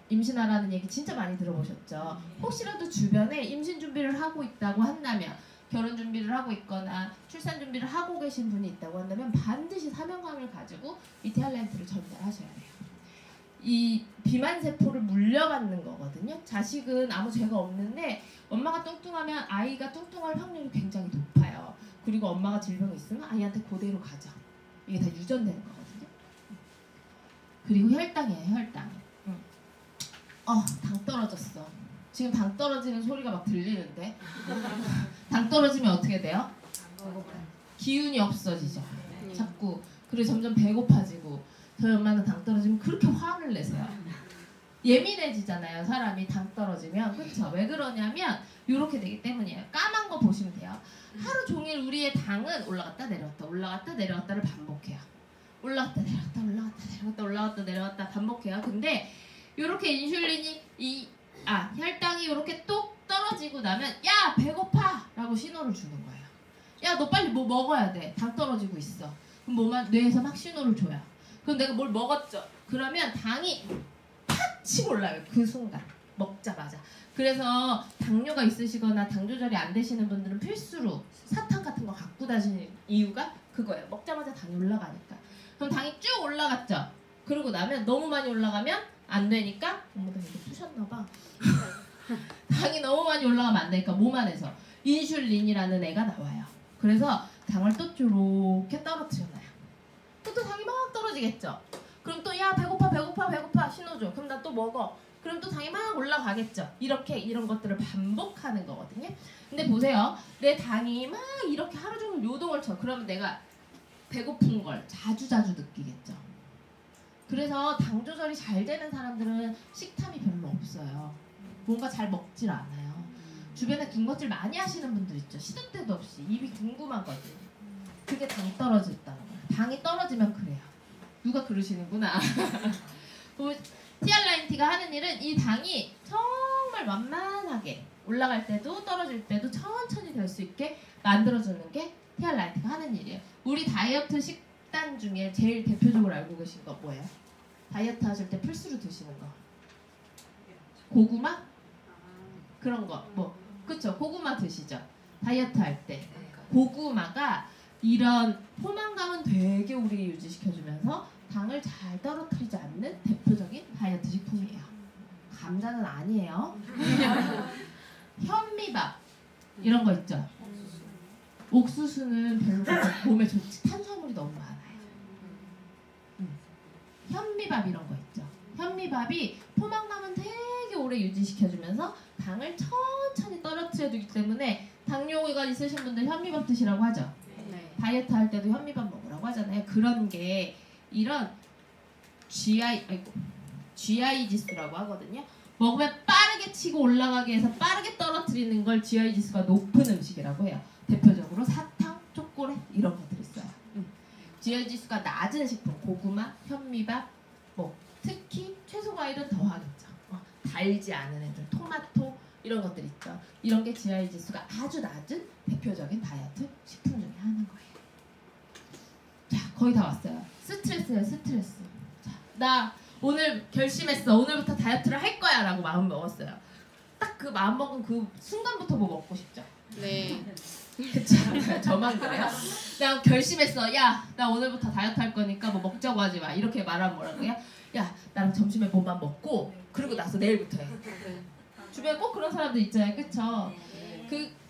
S1: 임신하라는 얘기 진짜 많이 들어보셨죠. 혹시라도 주변에 임신 준비를 하고 있다고 한다면, 결혼 준비를 하고 있거나 출산 준비를 하고 계신 분이 있다고 한다면 반드시 사명감을 가지고 이 티알라인티를 전달하셔야 돼요. 이 비만세포를 물려받는 거거든요. 자식은 아무 죄가 없는데 엄마가 뚱뚱하면 아이가 뚱뚱할 확률이 굉장히 높아요. 그리고 엄마가 질병이 있으면 아이한테 그대로 가죠. 이게 다 유전되는 거거든요. 그리고 혈당이에요. 혈당. 당 떨어졌어. 지금 당 떨어지는 소리가 막 들리는데 당 떨어지면 어떻게 돼요? 기운이 없어지죠. 자꾸. 그리고 점점 배고파지고. 저희 엄마는 당 떨어지면 그렇게 화를 내세요. 예민해지잖아요. 사람이 당 떨어지면. 그렇죠? 왜 그러냐면 이렇게 되기 때문이에요. 까만 거 보시면 돼요. 하루 종일 우리의 당은 올라갔다 내려왔다 올라갔다 내려왔다를 반복해요. 올라갔다 내려왔다 올라갔다 내려왔다 올라갔다 내려왔다 반복해요. 근데 이렇게 인슐린이 혈당이 이렇게 뚝 떨어지고 나면 야 배고파 라고 신호를 주는 거예요. 야 너 빨리 뭐 먹어야 돼. 당 떨어지고 있어. 그럼 뇌에서 막 신호를 줘요. 그럼 내가 뭘 먹었죠. 그러면 당이 팍 치고 올라요. 그 순간 먹자마자. 그래서 당뇨가 있으시거나 당 조절이 안 되시는 분들은 필수로 사탕 같은 거 갖고 다니는 이유가 그거예요. 먹자마자 당이 올라가니까. 그럼 당이 쭉 올라갔죠. 그러고 나면 너무 많이 올라가면 안 되니까 어머나 이거 푸셨나봐. 당이 너무 많이 올라가면 안 되니까 몸 안에서 인슐린이라는 애가 나와요. 그래서 당을 또 이렇게 떨어뜨려놔요. 또 당이 막 떨어지겠죠. 그럼 또 야 배고파 신호 줘. 그럼 나 또 먹어. 그럼 또 당이 막 올라가겠죠. 이렇게 이런 것들을 반복하는 거거든요. 근데 보세요. 내 당이 막 이렇게 하루 종일 요동을 쳐. 그러면 내가 배고픈 걸 자주 느끼겠죠. 그래서 당 조절이 잘 되는 사람들은 식탐이 별로 없어요. 뭔가 잘 먹질 않아요. 주변에 군것질 많이 하시는 분들 있죠. 시도 때도 없이 입이 궁금한 거지. 그게 당 떨어졌다는 거예요. 당이 떨어지면 그래요. 누가 그러시는구나. 티알라인티가 하는 일은 이 당이 정말 완만하게 올라갈 때도 떨어질 때도 천천히 될 수 있게 만들어주는 게 티알라인티가 하는 일이에요. 우리 다이어트 식단 중에 제일 대표적으로 알고 계신 거 뭐예요? 다이어트 하실 때 필수로 드시는 거. 고구마? 그런 거. 그쵸? 고구마 드시죠? 다이어트 할 때. 고구마가 이런 포만감은 되게 우리 유지시켜주면서 당을 잘 떨어뜨리지 않는 대표적인 다이어트 식품이에요. 감자는 아니에요. 현미밥 이런 거 있죠. 옥수수는 별로 몸에 좋지. 탄수화물이 너무 많아요. 현미밥 이런 거 있죠. 현미밥이 포만감은 되게 오래 유지시켜주면서 당을 천천히 천천히 떨어뜨려두기 때문에 당뇨가 있으신 분들 현미밥 드시라고 하죠.
S2: 네.
S1: 다이어트 할 때도 현미밥 먹으라고 하잖아요. 그런 게 이런 GI 지수라고 하거든요. 먹으면 빠르게 치고 올라가게 해서 빠르게 떨어뜨리는 걸 GI 지수가 높은 음식이라고 해요. 대표적으로 사탕, 초콜릿 이런 것들이 있어요. GI 지수가 낮은 식품, 고구마, 현미밥, 뭐 특히 채소 과일은 더 하겠죠. 달지 않은 애들, 토마토 이런 것들 있죠. 이런 게 GI 지수가 아주 낮은 대표적인 다이어트 식품 중에 하나인 거예요. 자, 거의 다 왔어요. 스트레스예요, 스트레스. 자, 나 오늘 결심했어. 오늘부터 다이어트를 할 거야 라고 마음 먹었어요. 딱 그 마음 먹은 그 순간부터 뭐 먹고 싶죠?
S2: 네.
S1: 그쵸? 저만 그래요? 나 결심했어. 야, 나 오늘부터 다이어트 할 거니까 뭐 먹자고 하지 마. 이렇게 말하면 뭐라고요? 야, 나랑 점심에 뭐만 먹고 그리고 나서 내일부터 해. 주변에 꼭 그런 사람들 있잖아요. 그쵸?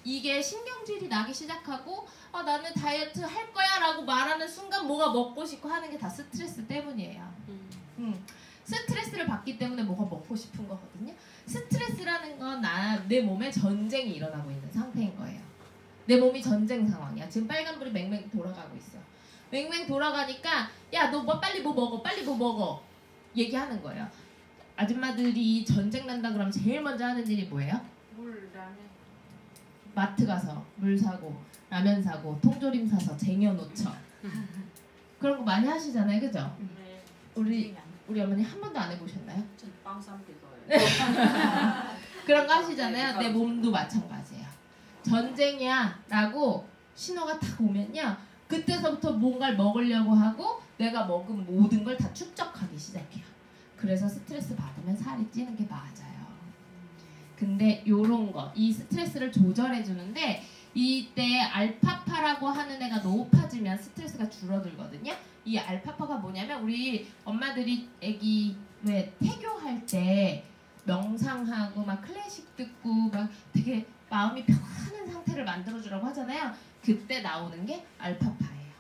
S1: 이게 신경질이 나기 시작하고 나는 다이어트 할 거야 라고 말하는 순간 뭐가 먹고 싶고 하는 게 다 스트레스 때문이에요. 스트레스를 받기 때문에 뭐가 먹고 싶은 거거든요. 스트레스라는 건 내 몸에 전쟁이 일어나고 있는 상태인 거예요. 내 몸이 전쟁 상황이야. 지금 빨간불이 맹맹 돌아가고 있어. 맹맹 돌아가니까 야, 너 뭐 빨리 뭐 먹어. 빨리 뭐 먹어. 얘기하는 거예요. 아줌마들이 전쟁 난다 그러면 제일 먼저 하는 일이 뭐예요?
S2: 물, 라면.
S1: 마트 가서 물 사고 라면 사고 통조림 사서 쟁여놓죠. 그런 거 많이 하시잖아요. 그죠?
S2: 네.
S1: 우리 어머니 한 번도 안 해보셨나요?
S2: 전 빵 삶기도
S1: 그런 거 하시잖아요. 내 몸도 마찬가지예요. 전쟁이야 라고 신호가 딱 오면요, 그때서부터 뭔가를 먹으려고 하고 내가 먹은 모든 걸 다 축적하기 시작해요. 그래서 스트레스 받으면 살이 찌는 게 맞아요. 근데 요런 거, 이 스트레스를 조절해 주는데 이때 알파파라고 하는 애가 높아지면 스트레스가 줄어들거든요. 이 알파파가 뭐냐면 우리 엄마들이 애기 왜 태교할 때 명상하고 막 클래식 듣고 막 되게 마음이 편한 상태를 만들어주라고 하잖아요. 그때 나오는 게 알파파예요.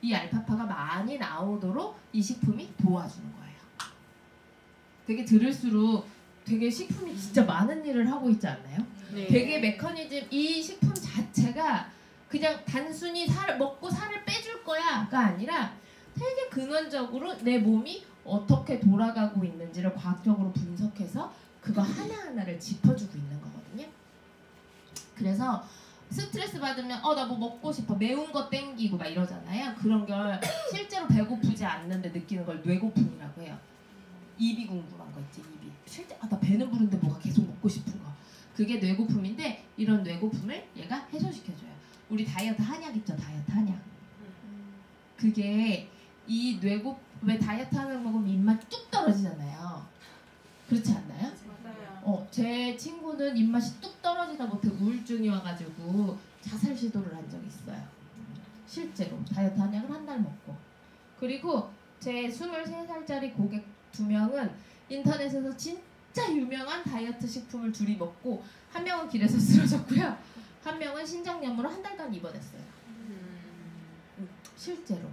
S1: 이 알파파가 많이 나오도록 이 식품이 도와주는 거예요. 되게 들을수록 되게 식품이 진짜 많은 일을 하고 있지 않나요?
S2: 네.
S1: 되게 메커니즘, 이 식품 자체가 그냥 단순히 먹고 살을 빼줄 거야가 아니라 되게 근원적으로 내 몸이 어떻게 돌아가고 있는지를 과학적으로 분석해서 그거 하나하나를 짚어주고 있는 거거든요. 그래서 스트레스 받으면 나 뭐 먹고 싶어, 매운 거 땡기고 막 이러잖아요. 그런 걸 실제로 배고프지 않는데 느끼는 걸 뇌고픔이라고 해요. 입이 궁금한 거 있지, 입이. 실제 나 배는 부른데 뭐가 계속 먹고 싶은 거. 그게 뇌고픔인데 이런 뇌고픔을 얘가 해소시켜줘요. 우리 다이어트 한약 있죠, 다이어트 한약. 그게 이 왜 다이어트 한약 먹으면 입맛 뚝 떨어지잖아요. 그렇지 않나요?
S2: 맞아요.
S1: 제 친구는 입맛이 뚝 떨어지다 못해 우울증이 와가지고 자살 시도를 한 적이 있어요. 실제로 다이어트 한약을 한 달 먹고. 그리고 제 23살짜리 고객 2명은 인터넷에서 진짜 유명한 다이어트 식품을 둘이 먹고 한 명은 길에서 쓰러졌고요. 한 명은 신장염으로 한 달간 입원했어요. 실제로.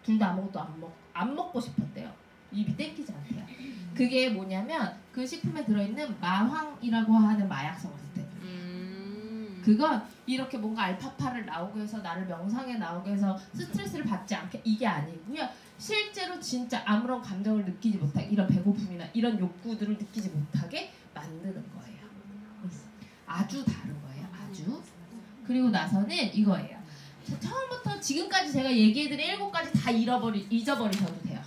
S1: 둘 다 아무것도 안 먹고 싶었대요. 입이 땡기지 않대요. 그게 뭐냐면 그 식품에 들어있는 마황이라고 하는 마약성 때문에. 그건 이렇게 뭔가 알파파를 나오게 해서 나를 명상에 나오게 해서 스트레스를 받지 않게, 이게 아니고요. 실제로 진짜 아무런 감정을 느끼지 못하게, 이런 배고픔이나 이런 욕구들을 느끼지 못하게 만드는 거예요. 아주 다른 거예요. 아주. 그리고 나서는 이거예요. 처음부터 지금까지 제가 얘기해드린 7가지 다 잊어버리셔도 돼요.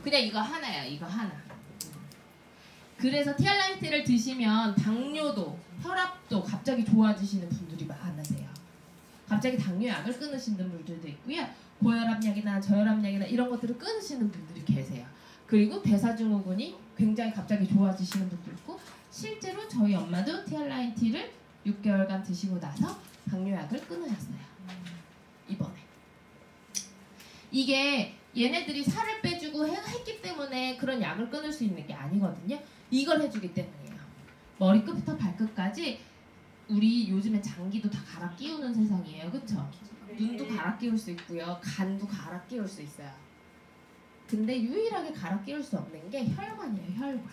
S1: 그냥 이거 하나야, 이거 하나. 그래서 티알라이트를 드시면 당뇨도, 혈압도 갑자기 좋아지시는 분들이 많으세요. 갑자기 당뇨약을 끊으시는 분들도 있고요. 고혈압약이나 저혈압약이나 이런 것들을 끊으시는 분들이 계세요. 그리고 대사증후군이 굉장히 갑자기 좋아지시는 분도 있고, 실제로 저희 엄마도 티알라이트를 6개월간 드시고 나서 당뇨약을 끊으셨어요. 이번에. 이게 얘네들이 살을 빼주고 했기 때문에 그런 약을 끊을 수 있는 게 아니거든요. 이걸 해주기 때문이에요. 머리끝부터 발끝까지. 우리 요즘엔 장기도 다 갈아 끼우는 세상이에요. 그쵸? 눈도 갈아 끼울 수 있고요. 간도 갈아 끼울 수 있어요. 근데 유일하게 갈아 끼울 수 없는 게 혈관이에요. 혈관.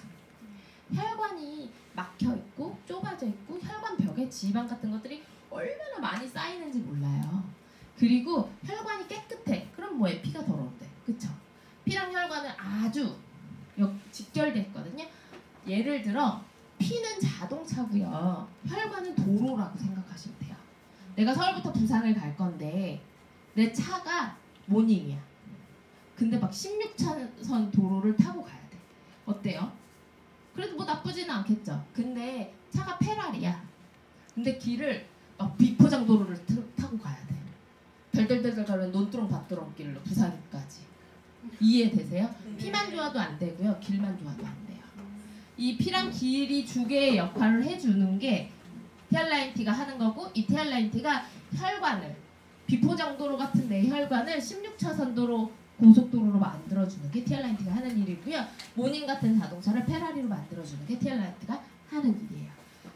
S1: 혈관이 막혀 있고 좁아져 있고 혈관 벽에 지방 같은 것들이 얼마나 많이 쌓이는지 몰라요. 그리고 혈관이 깨끗해. 그럼 뭐에 피가 더러운데, 그쵸? 피랑 혈관은 아주 직결돼 있거든요. 예를 들어 피는 자동차고요. 혈관은 도로라고 생각하시면 돼요. 내가 서울부터 부산을 갈 건데 내 차가 모닝이야. 근데 막 16차선 도로를 타고 가야 돼. 어때요? 그래도 뭐 나쁘지는 않겠죠. 근데 차가 페라리야. 근데 길을 막 비포장 도로를 타고 가야 돼. 덜덜덜덜 가는 논두렁 밭두렁 길로 부산까지. 이해되세요? 피만 좋아도 안 되고요. 길만 좋아도 안 돼요. 이 피랑 길이 두 개의 역할을 해주는 게 티알라인티가 하는 거고, 이 티알라인티가 혈관을, 비포장도로 같은 내 혈관을 16차선 도로 고속도로로 만들어주는 게 티알라인티가 하는 일이고요. 모닝 같은 자동차를 페라리로 만들어주는 게 티알라인티가 하는 일이에요.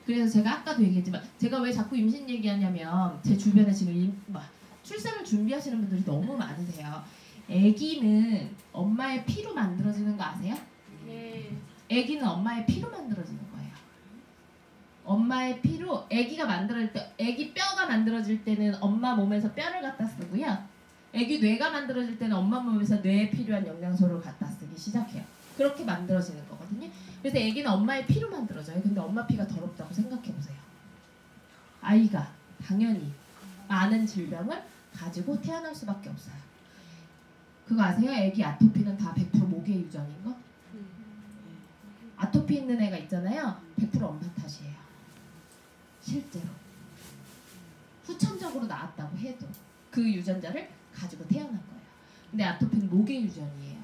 S1: 그래서 제가 아까도 얘기했지만 제가 왜 자꾸 임신 얘기하냐면 제 주변에 지금 출산을 준비하시는 분들이 너무 많으세요. 아기는 엄마의 피로 만들어지는 거 아세요?
S2: 네.
S1: 아기는 엄마의 피로 만들어지는 거예요. 엄마의 피로 아기가 만들어질 때, 아기 뼈가 만들어질 때는 엄마 몸에서 뼈를 갖다 쓰고요. 아기 뇌가 만들어질 때는 엄마 몸에서 뇌에 필요한 영양소를 갖다 쓰기 시작해요. 그렇게 만들어지는 거거든요. 그래서 아기는 엄마의 피로 만들어져요. 근데 엄마 피가 더럽다고 생각해보세요. 아이가 당연히 많은 질병을 가지고 태어날 수밖에 없어요. 그거 아세요? 아기 아토피는 다 100% 모기의 유전인 거? 아토피 있는 애가 있잖아요. 100% 엄마 탓이에요. 실제로. 후천적으로 나왔다고 해도 그 유전자를 가지고 태어난 거예요. 근데 아토피는 모기의 유전이에요.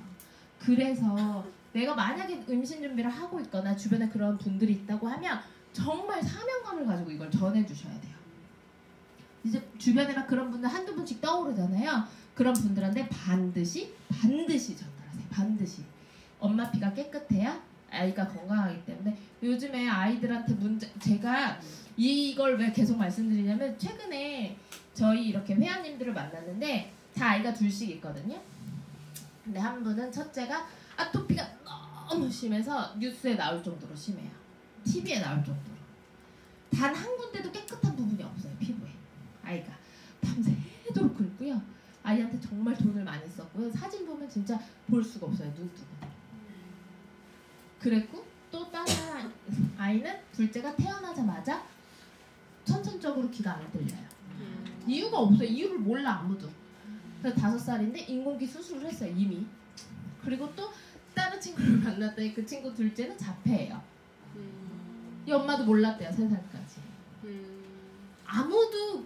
S1: 그래서 내가 만약에 임신 준비를 하고 있거나 주변에 그런 분들이 있다고 하면 정말 사명감을 가지고 이걸 전해주셔야 돼요. 이제 주변에 막 그런 분들 한두 분씩 떠오르잖아요. 그런 분들한테 반드시 전달하세요. 반드시. 엄마 피가 깨끗해야 아이가 건강하기 때문에 요즘에 아이들한테 제가 이걸 왜 계속 말씀드리냐면 최근에 저희 이렇게 회원님들을 만났는데 다 아이가 둘씩 있거든요. 근데 한 분은 첫째가 아토피가 너무 심해서 뉴스에 나올 정도로 심해요. TV에 나올 정도로. 단 한 군데도 깨끗한 부분이 없어요. 피부에. 아이가 밤새도록 긁고요. 아이한테 정말 돈을 많이 썼고요. 사진 보면 진짜 볼 수가 없어요. 눈 뜨고. 그랬고 또 다른 아이는 둘째가 태어나자마자 선천적으로 귀가 안 들려요. 이유가 없어요. 이유를 몰라 아무도. 그래서 5살인데 인공귀 수술을 했어요 이미. 그리고 또 다른 친구를 만났더니 그 친구 둘째는 자폐예요. 이 엄마도 몰랐대요. 3살까지. 아무도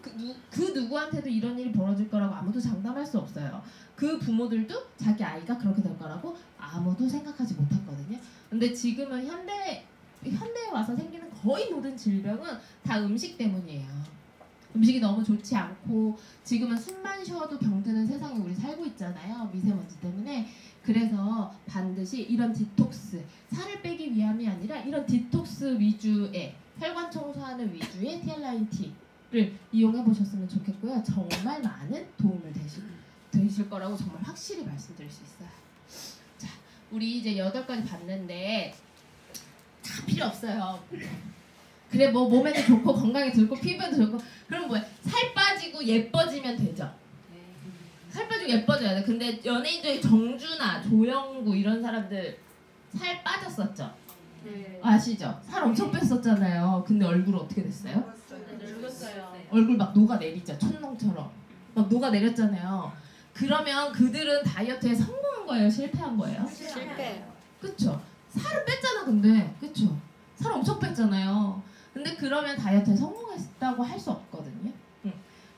S1: 그 누구한테도 이런 일이 벌어질 거라고 아무도 장담할 수 없어요. 그 부모들도 자기 아이가 그렇게 될 거라고 아무도 생각하지 못했거든요. 근데 지금은 현대에 와서 생기는 거의 모든 질병은 다 음식 때문이에요. 음식이 너무 좋지 않고 지금은 숨만 쉬어도 병드는 세상에 우리 살고 있잖아요. 미세먼지 때문에. 그래서 반드시 이런 디톡스, 살을 빼기 위함이 아니라 이런 디톡스 위주의 혈관 청소하는 위주의 티알라인티를 이용해 보셨으면 좋겠고요. 정말 많은 도움을 되실 거라고 정말 확실히 말씀드릴 수 있어요. 자, 우리 이제 8가지 봤는데 다 필요 없어요. 그래 뭐 몸에도 좋고 건강에 좋고 피부에도 좋고 그럼 뭐야? 살 빠지고 예뻐지면 되죠. 살 빠지고 예뻐져야 돼. 근데 연예인 중에 정준하, 조영구 이런 사람들 살 빠졌었죠. 아시죠? 살 엄청 뺐었잖아요. 근데 얼굴 어떻게 됐어요?
S2: 늙었어요.
S1: 얼굴 막 녹아내리죠. 촌농처럼 막 녹아내렸잖아요. 그러면 그들은 다이어트에 성공한 거예요? 실패한 거예요?
S2: 실패.
S1: 그쵸? 살을 뺐잖아 근데. 그쵸? 살 엄청 뺐잖아요. 근데 그러면 다이어트에 성공했다고 할 수 없거든요.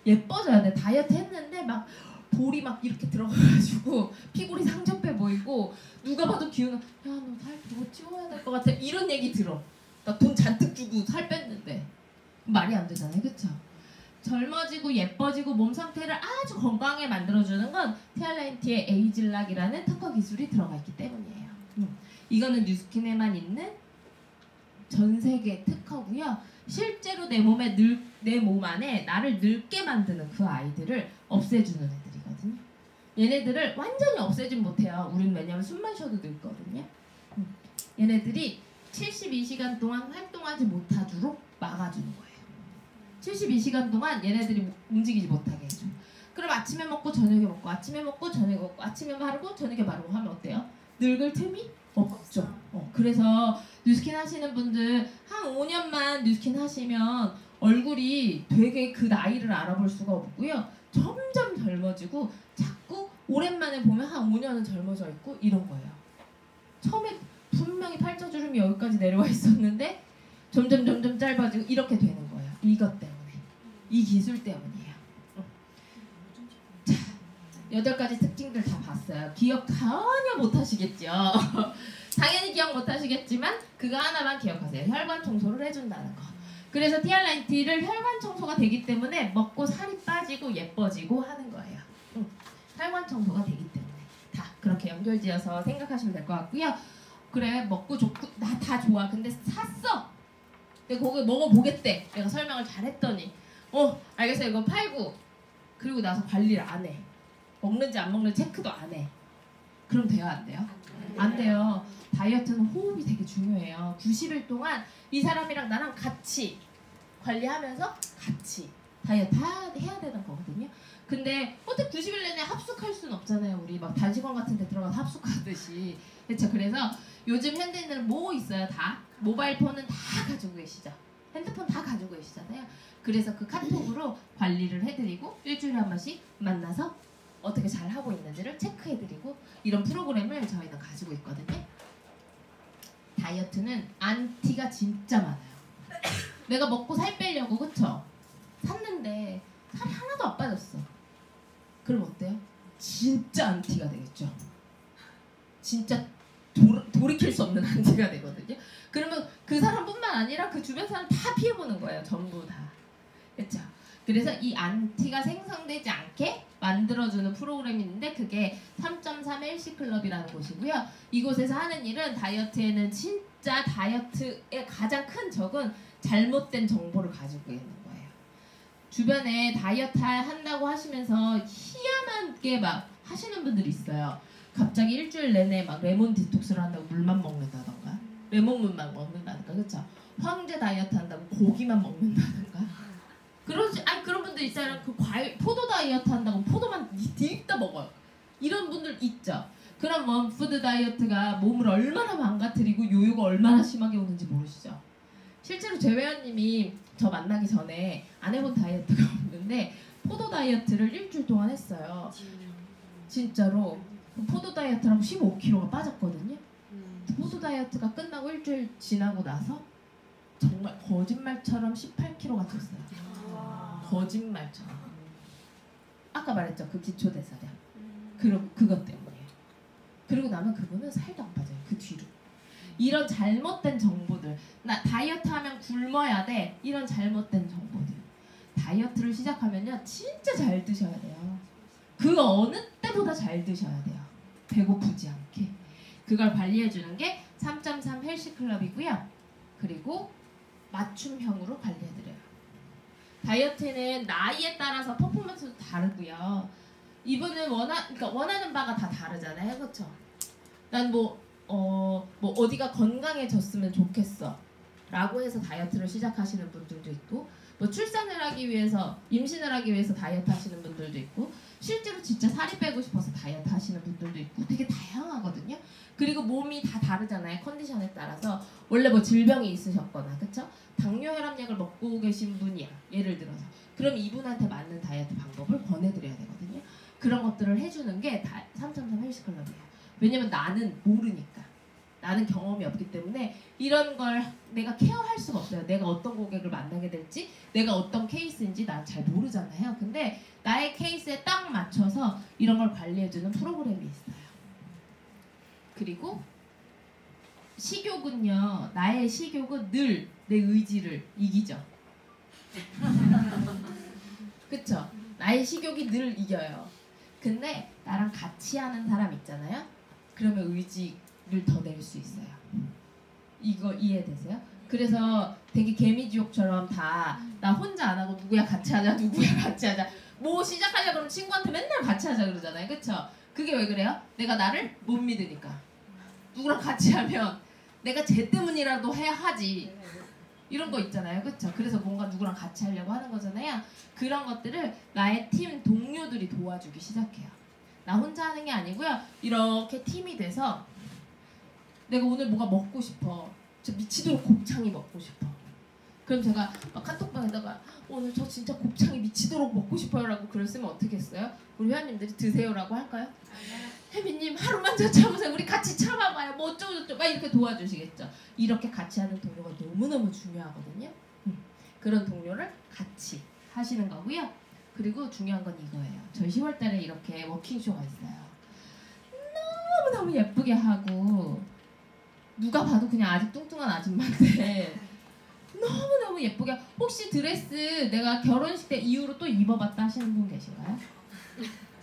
S1: 예뻐져야 돼. 다이어트 했는데 막 볼이 막 이렇게 들어가가지고 피골이 상접해 보이고 누가 봐도 기운아 야 너 살 더 찌워야 될 것 같아 이런 얘기 들어. 나 돈 잔뜩 주고 살 뺐는데 말이 안 되잖아요. 그쵸? 젊어지고 예뻐지고 몸 상태를 아주 건강하게 만들어주는 건 티알라인티의 에이즐락이라는 특허 기술이 들어가 있기 때문이에요. 이거는 뉴스킨에만 있는 전 세계 특허고요. 실제로 내 몸 안에 나를 늙게 만드는 그 아이들을 없애주는 애들이거든요. 얘네들을 완전히 없애진 못해요. 우리는 왜냐면 숨만 쉬어도 늙거든요. 얘네들이 72시간 동안 활동하지 못하도록 막아주는 거예요. 72시간 동안 얘네들이 움직이지 못하게 해줘. 그럼 아침에 먹고 저녁에 먹고 아침에 먹고 저녁에 먹고 아침에 바르고 저녁에 바르고 하면 어때요? 늙을 틈이 없죠. 그래서 뉴스킨 하시는 분들 한 5년만 뉴스킨 하시면 얼굴이 되게 그 나이를 알아볼 수가 없고요. 점점 젊어지고 자꾸 오랜만에 보면 한 5년은 젊어져 있고 이런 거예요. 처음에 분명히 팔자주름이 여기까지 내려와 있었는데 점점 짧아지고 이렇게 되는 거예요. 이것 때문에. 이 기술 때문이에요. 자, 8가지 특징들 다 봤어요. 기억 전혀 못하시겠죠? 당연히 기억 못하시겠지만 그거 하나만 기억하세요. 혈관 청소를 해준다는 거. 그래서 티알라인티를 혈관 청소가 되기 때문에 먹고 살이 빠지고 예뻐지고 하는 거예요. 혈관 청소가 되기 때문에. 다 그렇게 연결지어서 생각하시면 될 것 같고요. 그래 먹고 좋고 나 다 좋아. 근데 샀어. 근데 거기 먹어보겠대. 내가 설명을 잘했더니 알겠어 이거 팔고 그리고 나서 관리를 안 해. 먹는지 안 먹는지 체크도 안 해. 그럼 돼요 안 돼요? 안 돼요. 다이어트는 호흡이 되게 중요해요. 90일 동안 이 사람이랑 나랑 같이 관리하면서 같이 다이어트 해야 되는 거거든요. 근데 어떻게 90일 내내 합숙할 수는 없잖아요. 우리 막 단식원 같은 데 들어가서 합숙하듯이. 그렇죠. 그래서 요즘 현대인들은 뭐 있어요? 다 모바일 폰은 다 가지고 계시죠. 핸드폰 다 가지고 계시잖아요. 그래서 그 카톡으로 관리를 해드리고 일주일에 한 번씩 만나서 어떻게 잘 하고 있는지를 체크해드리고 이런 프로그램을 저희는 가지고 있거든요. 다이어트는 안티가 진짜 많아요. 내가 먹고 살 빼려고 그쵸? 샀는데 살이 하나도 안 빠졌어. 그럼 어때요? 진짜 안티가 되겠죠. 진짜 돌이킬 수 없는 안티가 되거든요. 그러면 그 사람뿐만 아니라 그 주변 사람 다 피해보는 거예요. 전부 다. 그쵸? 그래서 이 안티가 생성되지 않게 만들어주는 프로그램이 있는데 그게 3.3 헬시클럽이라는 곳이고요. 이곳에서 하는 일은 다이어트에는 진짜 다이어트의 가장 큰 적은 잘못된 정보를 가지고 있는 거예요. 주변에 다이어트 한다고 하시면서 희한하게 막 하시는 분들이 있어요. 갑자기 일주일 내내 막 레몬 디톡스를 한다고 물만 먹는다던가 레몬물만 먹는다던가 그쵸? 황제 다이어트 한다고 고기만 먹는다던가 그런 분들 있잖아요. 그 과일, 포도 다이어트 한다고 포도만 딥다 먹어요. 이런 분들 있죠. 그럼 원푸드 다이어트가 몸을 얼마나 망가뜨리고 요요가 얼마나 심하게 오는지 모르시죠? 실제로 재회원님이 저 만나기 전에 안 해본 다이어트가 없는데 포도 다이어트를 일주일 동안 했어요. 진짜로. 포도 다이어트라고 15kg가 빠졌거든요. 포도 다이어트가 끝나고 일주일 지나고 나서 정말 거짓말처럼 18kg가 쪘어요. 거짓말처럼. 아까 말했죠. 그 기초대사량. 그것 때문이에요. 그리고 나면 그분은 살도 안 빠져요. 그 뒤로. 이런 잘못된 정보들. 나 다이어트 하면 굶어야 돼. 이런 잘못된 정보들. 다이어트를 시작하면요. 진짜 잘 드셔야 돼요. 그 어느 때보다 잘 드셔야 돼요. 배고프지 않게. 그걸 관리해주는 게 3.3 헬시클럽이고요. 그리고 맞춤형으로 관리해드려요. 다이어트는 나이에 따라서 퍼포먼스도 다르고요. 이분은 원하는 바가 다 다르잖아요. 그렇죠? 난 어디가 건강해졌으면 좋겠어 라고 해서 다이어트를 시작하시는 분들도 있고 출산을 하기 위해서 임신을 하기 위해서 다이어트 하시는 분들도 있고 실제로 진짜 살이 빼고 싶어서 다이어트 하시는 분들도 있고 되게 다양하거든요. 그리고 몸이 다 다르잖아요. 컨디션에 따라서 원래 질병이 있으셨거나 그쵸? 당뇨 혈압약을 먹고 계신 분이야. 예를 들어서 그럼 이분한테 맞는 다이어트 방법을 권해드려야 되거든요. 그런 것들을 해주는 게 3.3 헬시클럽이에요. 왜냐면 나는 모르니까. 나는 경험이 없기 때문에 이런 걸 내가 케어할 수가 없어요. 내가 어떤 고객을 만나게 될지 내가 어떤 케이스인지 난 잘 모르잖아요. 근데 나의 케이스에 딱 맞춰서 이런 걸 관리해주는 프로그램이 있어요. 그리고 식욕은요. 나의 식욕은 늘 내 의지를 이기죠. 그쵸? 나의 식욕이 늘 이겨요. 근데 나랑 같이 하는 사람 있잖아요. 그러면 의지를 더 낼 수 있어요. 이거 이해되세요? 그래서 되게 개미지옥처럼 다 나 혼자 안 하고 누구야 같이 하자 누구야 같이 하자 뭐 시작하려고 그러면 친구한테 맨날 같이 하자 그러잖아요. 그쵸? 그게 왜 그래요? 내가 나를 못 믿으니까. 누구랑 같이 하면 내가 쟤 때문이라도 해야 하지. 이런 거 있잖아요. 그쵸? 그래서 뭔가 누구랑 같이 하려고 하는 거잖아요. 그런 것들을 나의 팀 동료들이 도와주기 시작해요. 나 혼자 하는 게 아니고요. 이렇게 팀이 돼서 내가 오늘 뭐가 먹고 싶어. 저 미치도록 곱창이 먹고 싶어. 그럼 제가 막 카톡방에다가 오늘 저 진짜 곱창이 미치도록 먹고 싶어요 라고 글을 쓰면 어떻게 했어요? 우리 회원님들이 드세요라고 할까요? 혜미님 하루만 더 참으세요. 우리 같이 참아봐요. 뭐 어쩌고저쩌고 막 이렇게 도와주시겠죠. 이렇게 같이 하는 동료가 너무너무 중요하거든요. 그런 동료를 같이 하시는 거고요. 그리고 중요한 건 이거예요. 저희 10월달에 이렇게 워킹쇼가 있어요. 너무너무 예쁘게 하고 누가 봐도 그냥 아직 뚱뚱한 아줌마인데 너무너무 예쁘게. 혹시 드레스 내가 결혼식 때 이후로 또 입어봤다 하시는 분 계신가요?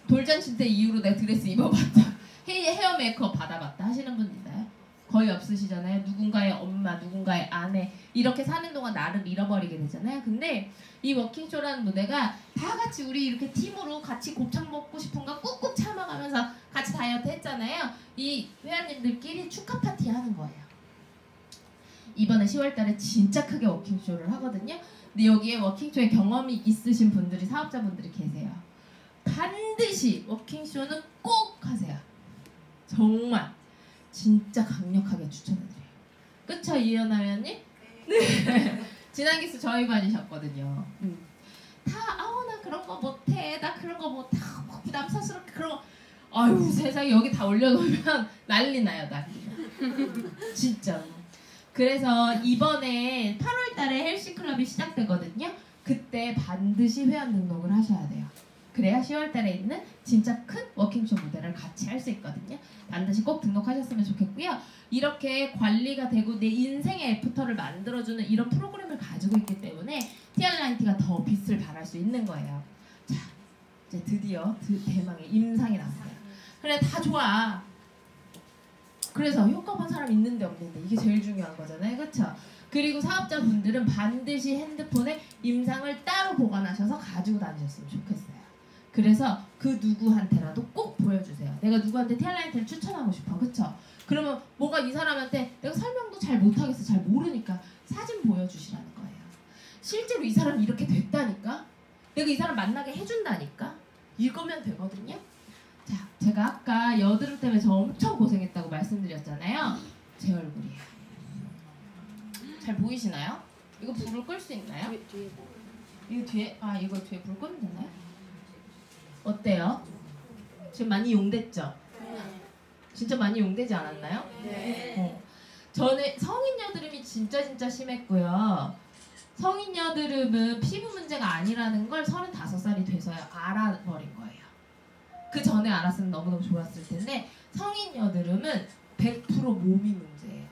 S1: 돌잔치 때 이후로 내가 드레스 입어봤다, 헤어 메이크업 받아봤다 하시는 분 있나요? 거의 없으시잖아요. 누군가의 엄마, 누군가의 아내 이렇게 사는 동안 나를 잃어버리게 되잖아요. 근데 이 워킹쇼라는 무대가 다 같이 우리 이렇게 팀으로 같이 곱창 먹고 싶은 거 꾹꾹 참아가면서 같이 다이어트 했잖아요. 이 회원님들끼리 축하 파티 하는 거예요. 이번에 10월달에 진짜 크게 워킹쇼를 하거든요. 근데 여기에 워킹쇼에 경험이 있으신 분들이, 사업자분들이 계세요. 반드시 워킹쇼는 꼭 하세요. 정말 진짜 강력하게 추천해드려요. 그쵸 이현아 회원님? 네. 지난 기수 저희 반이셨거든요. 다 나 그런 거 못해, 나 그런 거 못, 다 부담스럽게 그런 거. 아유 세상에 여기 다 올려놓으면 난리 나요, 난리. 진짜. 그래서 이번에 8월달에 헬시클럽이 시작되거든요. 그때 반드시 회원 등록을 하셔야 돼요. 그래야 10월달에 있는 진짜 큰 워킹쇼 무대를 같이 할 수 있거든요. 반드시 꼭 등록하셨으면 좋겠고요. 이렇게 관리가 되고 내 인생의 애프터를 만들어주는 이런 프로그램을 가지고 있기 때문에 TR9T가 더 빛을 발할 수 있는 거예요. 자, 이제 드디어 대망의 임상이 나왔어요. 그래, 다 좋아. 그래서 효과 본 사람 있는데 없는데 이게 제일 중요한 거잖아요. 그렇죠? 그리고 사업자분들은 반드시 핸드폰에 임상을 따로 보관하셔서 가지고 다니셨으면 좋겠어요. 그래서 그 누구한테라도 꼭 보여주세요. 내가 누구한테 TR9T를 추천하고 싶어. 그쵸? 그러면 뭐가 이 사람한테 내가 설명도 잘 못하겠어. 잘 모르니까 사진 보여주시라는 거예요. 실제로 이 사람이 이렇게 됐다니까? 내가 이 사람 만나게 해준다니까? 이거면 되거든요? 자, 제가 아까 여드름 때문에 저 엄청 고생했다고 말씀드렸잖아요. 제 얼굴이에요. 잘 보이시나요? 이거 불을 끌 수 있나요? 이거 뒤에, 이거 뒤에 불 끄면 되나요? 어때요? 지금 많이 용됐죠? 진짜 많이 용되지 않았나요?
S2: 네.
S1: 저는 성인 여드름이 진짜 심했고요. 성인 여드름은 피부 문제가 아니라는 걸 35살이 돼서야 알아버린 거예요. 그 전에 알았으면 너무너무 좋았을 텐데 성인 여드름은 100% 몸이 문제예요.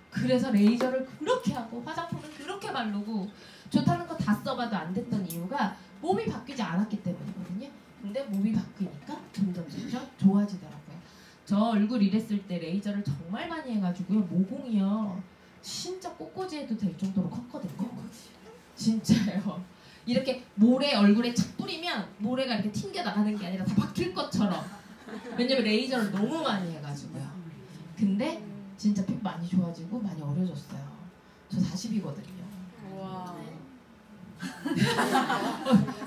S1: 그래서 레이저를 그렇게 하고 화장품을 그렇게 바르고 좋다는 거 다 써봐도 안 됐던 이유가 몸이 바뀌지 않았기 때문이거든요. 근데 몸이 바뀌니까 점점 좋아지더라고요. 저 얼굴 이랬을 때 레이저를 정말 많이 해가지고요. 모공이요. 진짜 꼬꼬지 해도 될 정도로 컸거든요. 진짜요. 이렇게 모래 얼굴에 착 뿌리면 모래가 이렇게 튕겨 나가는 게 아니라 다 박힐 것처럼. 왜냐면 레이저를 너무 많이 해가지고요. 근데 진짜 피부 많이 좋아지고 많이 어려졌어요. 저 40이거든요.
S2: 와.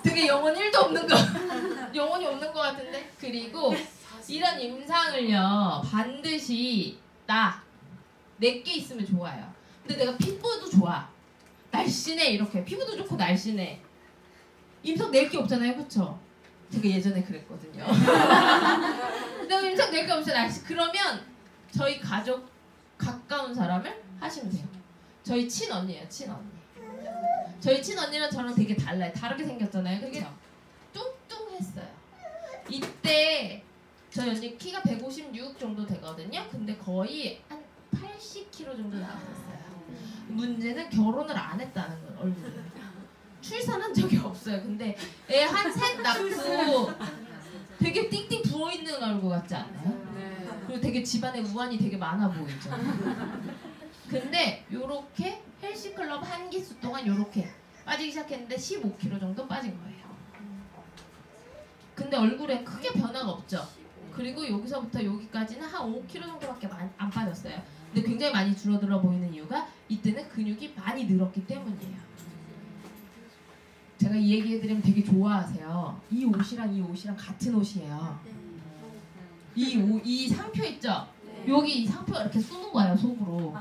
S1: 되게 영혼 1도 없는 거. 영혼이 없는 것 같은데. 그리고 이런 임상을요 반드시 내게 있으면 좋아요. 근데 내가 피부도 좋아, 날씬해, 이렇게 피부도 좋고 날씬해. 임상 낼 게 없잖아요, 그쵸? 제가 예전에 그랬거든요. 내가 임상 낼 게 없어, 날씬. 그러면 저희 가족 가까운 사람을 하시면 돼요. 저희 친언니예요, 친언니. 저희 친언니랑 저랑 되게 달라요. 다르게 생겼잖아요, 그쵸? 뚱뚱했어요. 이때 저희 언니 키가 156 정도 되거든요. 근데 거의 한 80kg 정도 나왔었어요. 문제는 결혼을 안 했다는 건 얼굴이. 출산한 적이 없어요. 근데 애 한 셋 낳고 되게 띵띵 부어있는 얼굴 같지 않나요?
S2: 네.
S1: 그리고 되게 집안에 우환이 되게 많아 보이죠. 근데 요렇게 헬시클럽 한 기수 동안 요렇게 빠지기 시작했는데 15kg 정도 빠진 거예요. 근데 얼굴에 크게 변화가 없죠. 그리고 여기서부터 여기까지는 한 5kg 정도밖에 안 빠졌어요. 근데 굉장히 많이 줄어들어 보이는 이유가 이때는 근육이 많이 늘었기 때문이에요. 제가 이 얘기 해드리면 되게 좋아하세요. 이 옷이랑 같은 옷이에요. 이 상표 있죠? 여기 이 상표가 이렇게 숨은 거예요, 속으로.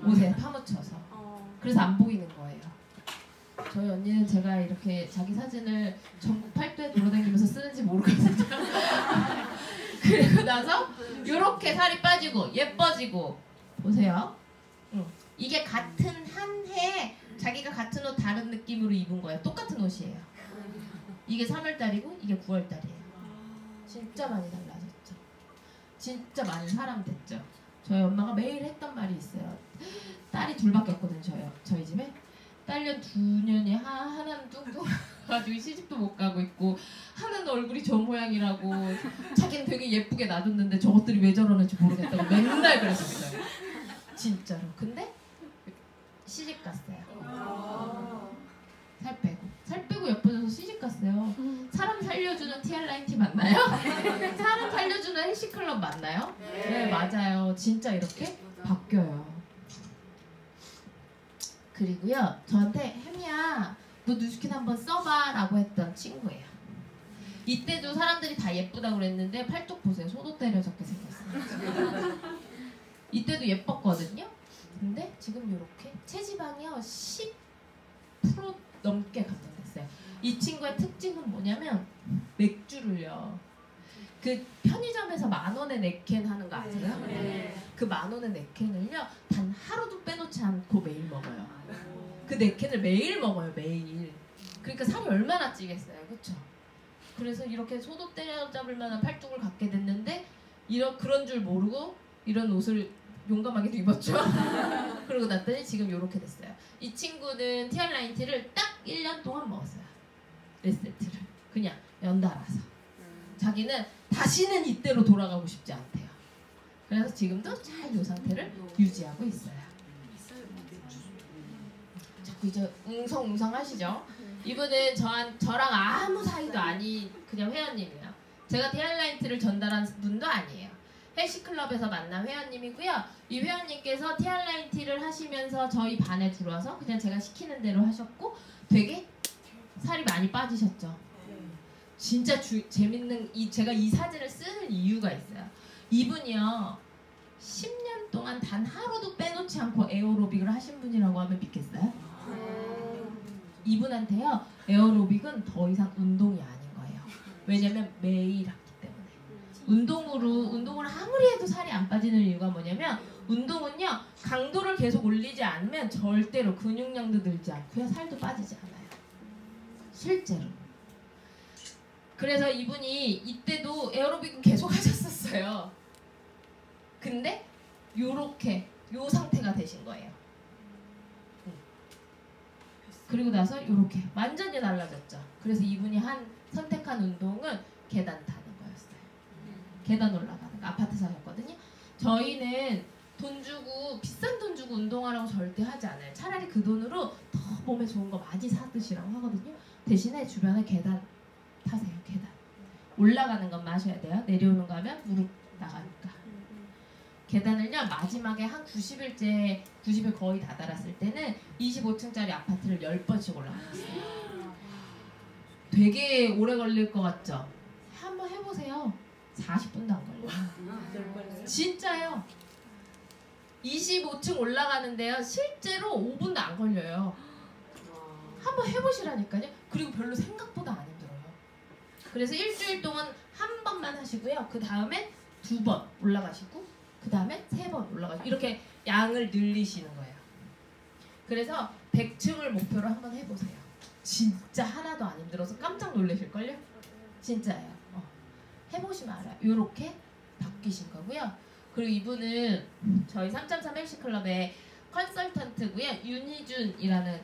S1: 옷에 파묻혀서. 그래서 안 보이는 거예요. 저희 언니는 제가 이렇게 자기 사진을 전국 팔도에 돌아다니면서 쓰는지 모르거든요. 그리고 나서 이렇게 살이 빠지고 예뻐지고 보세요. 이게 같은 한 해에 자기가 같은 옷 다른 느낌으로 입은 거예요. 똑같은 옷이에요. 이게 3월달이고 이게 9월달이에요. 진짜 많이 달라졌죠. 진짜 많이 사람 됐죠. 저희 엄마가 매일 했던 말이 있어요. 딸이 둘밖에 없거든요. 저희 집에. 딸년 2년이 하나는 뚱뚱해가지고 시집도 못 가고 있고 하나는 얼굴이 저 모양이라고 자기는 되게 예쁘게 놔뒀는데 저것들이 왜 저러는지 모르겠다고 맨날 그랬었어요. 진짜로. 근데 시집 갔어요. 살 빼고 예뻐져서 시집 갔어요. 사람 살려주는 TR라인티 맞나요? 사람 살려주는 헬시클럽 맞나요? 네, 맞아요. 진짜 이렇게 바뀌어요. 그리고요, 저한테 혜미야 너 뉴스킨 한번 써봐 라고 했던 친구예요. 이때도 사람들이 다 예쁘다고 그랬는데 팔뚝 보세요. 소도 때려잡게 생겼어요. 이때도 예뻤거든요. 근데 지금 이렇게 체지방이요 10% 넘게 감량됐어요. 이 친구의 특징은 뭐냐면 맥주를요, 그 편의점에서 10,000원에 4캔 하는 거 아세요? 네. 그 10,000원에 4캔을요 단 하루도 빼놓지 않고 매일 먹어요. 그 4캔을 매일 먹어요. 매일. 그러니까 살이 얼마나 찌겠어요. 그쵸? 그래서 이렇게 소도 때려잡을 만한 팔뚝을 갖게 됐는데 그런 줄 모르고 이런 옷을 용감하게도 입었죠. 그러고 났더니 지금 이렇게 됐어요. 이 친구는 TR라인티를 딱 1년 동안 먹었어요. 레세트를. 그냥 연달아서. 자기는 다시는 이때로 돌아가고 싶지 않대요. 그래서 지금도 잘 이 상태를 유지하고 있어요. 자꾸 이제 웅성웅성 하시죠? 이분은 저랑 아무 사이도 아닌 그냥 회원님이에요. 제가 TR라인티를 전달한 분도 아니에요. 헬시클럽에서 만난 회원님이고요. 이 회원님께서 TR라인티를 하시면서 저희 반에 들어와서 그냥 제가 시키는 대로 하셨고 되게 살이 많이 빠지셨죠. 진짜 재밌는 제가 이 사진을 쓰는 이유가 있어요. 이분이요 10년 동안 단 하루도 빼놓지 않고 에어로빅을 하신 분이라고 하면 믿겠어요? 이분한테요 에어로빅은 더 이상 운동이 아닌 거예요. 왜냐면 매일 하기 때문에. 운동을 아무리 해도 살이 안 빠지는 이유가 뭐냐면 운동은요 강도를 계속 올리지 않으면 절대로 근육량도 늘지 않고요 살도 빠지지 않아요. 실제로. 그래서 이분이 이때도 에어로빅은 계속 하셨었어요. 근데 요렇게 요 상태가 되신 거예요. 그리고 나서 요렇게 완전히 달라졌죠. 그래서 이분이 선택한 운동은 계단 타는 거였어요. 계단 올라가는 거. 아파트 사셨거든요. 저희는 비싼 돈 주고 운동하라고 절대 하지 않아요. 차라리 그 돈으로 더 몸에 좋은 거 많이 사 드시라고 하거든요. 대신에 주변에 계단 타세요. 계단. 올라가는 건 마셔야 돼요. 내려오는 거 하면 무릎 나가니까. 계단을요 마지막에 한 90일 거의 다 달았을 때는 25층짜리 아파트를 10번씩 올라갔어요. 되게 오래 걸릴 것 같죠? 한번 해보세요. 40분도 안 걸려요. 진짜요. 25층 올라가는데요 실제로 5분도 안 걸려요. 한번 해보시라니까요. 그리고 별로 생각보다 안 힘들어요. 그래서 일주일 동안 한 번만 하시고요. 그 다음에 2번 올라가시고 그 다음에 3번 올라가시고 이렇게 양을 늘리시는 거예요. 그래서 100층을 목표로 한번 해보세요. 진짜 하나도 안 힘들어서 깜짝 놀라실걸요? 진짜예요. 해보시면 알아요. 이렇게 바뀌신 거고요. 그리고 이분은 저희 3.3 헬스클럽의 컨설턴트고요. 윤희준이라는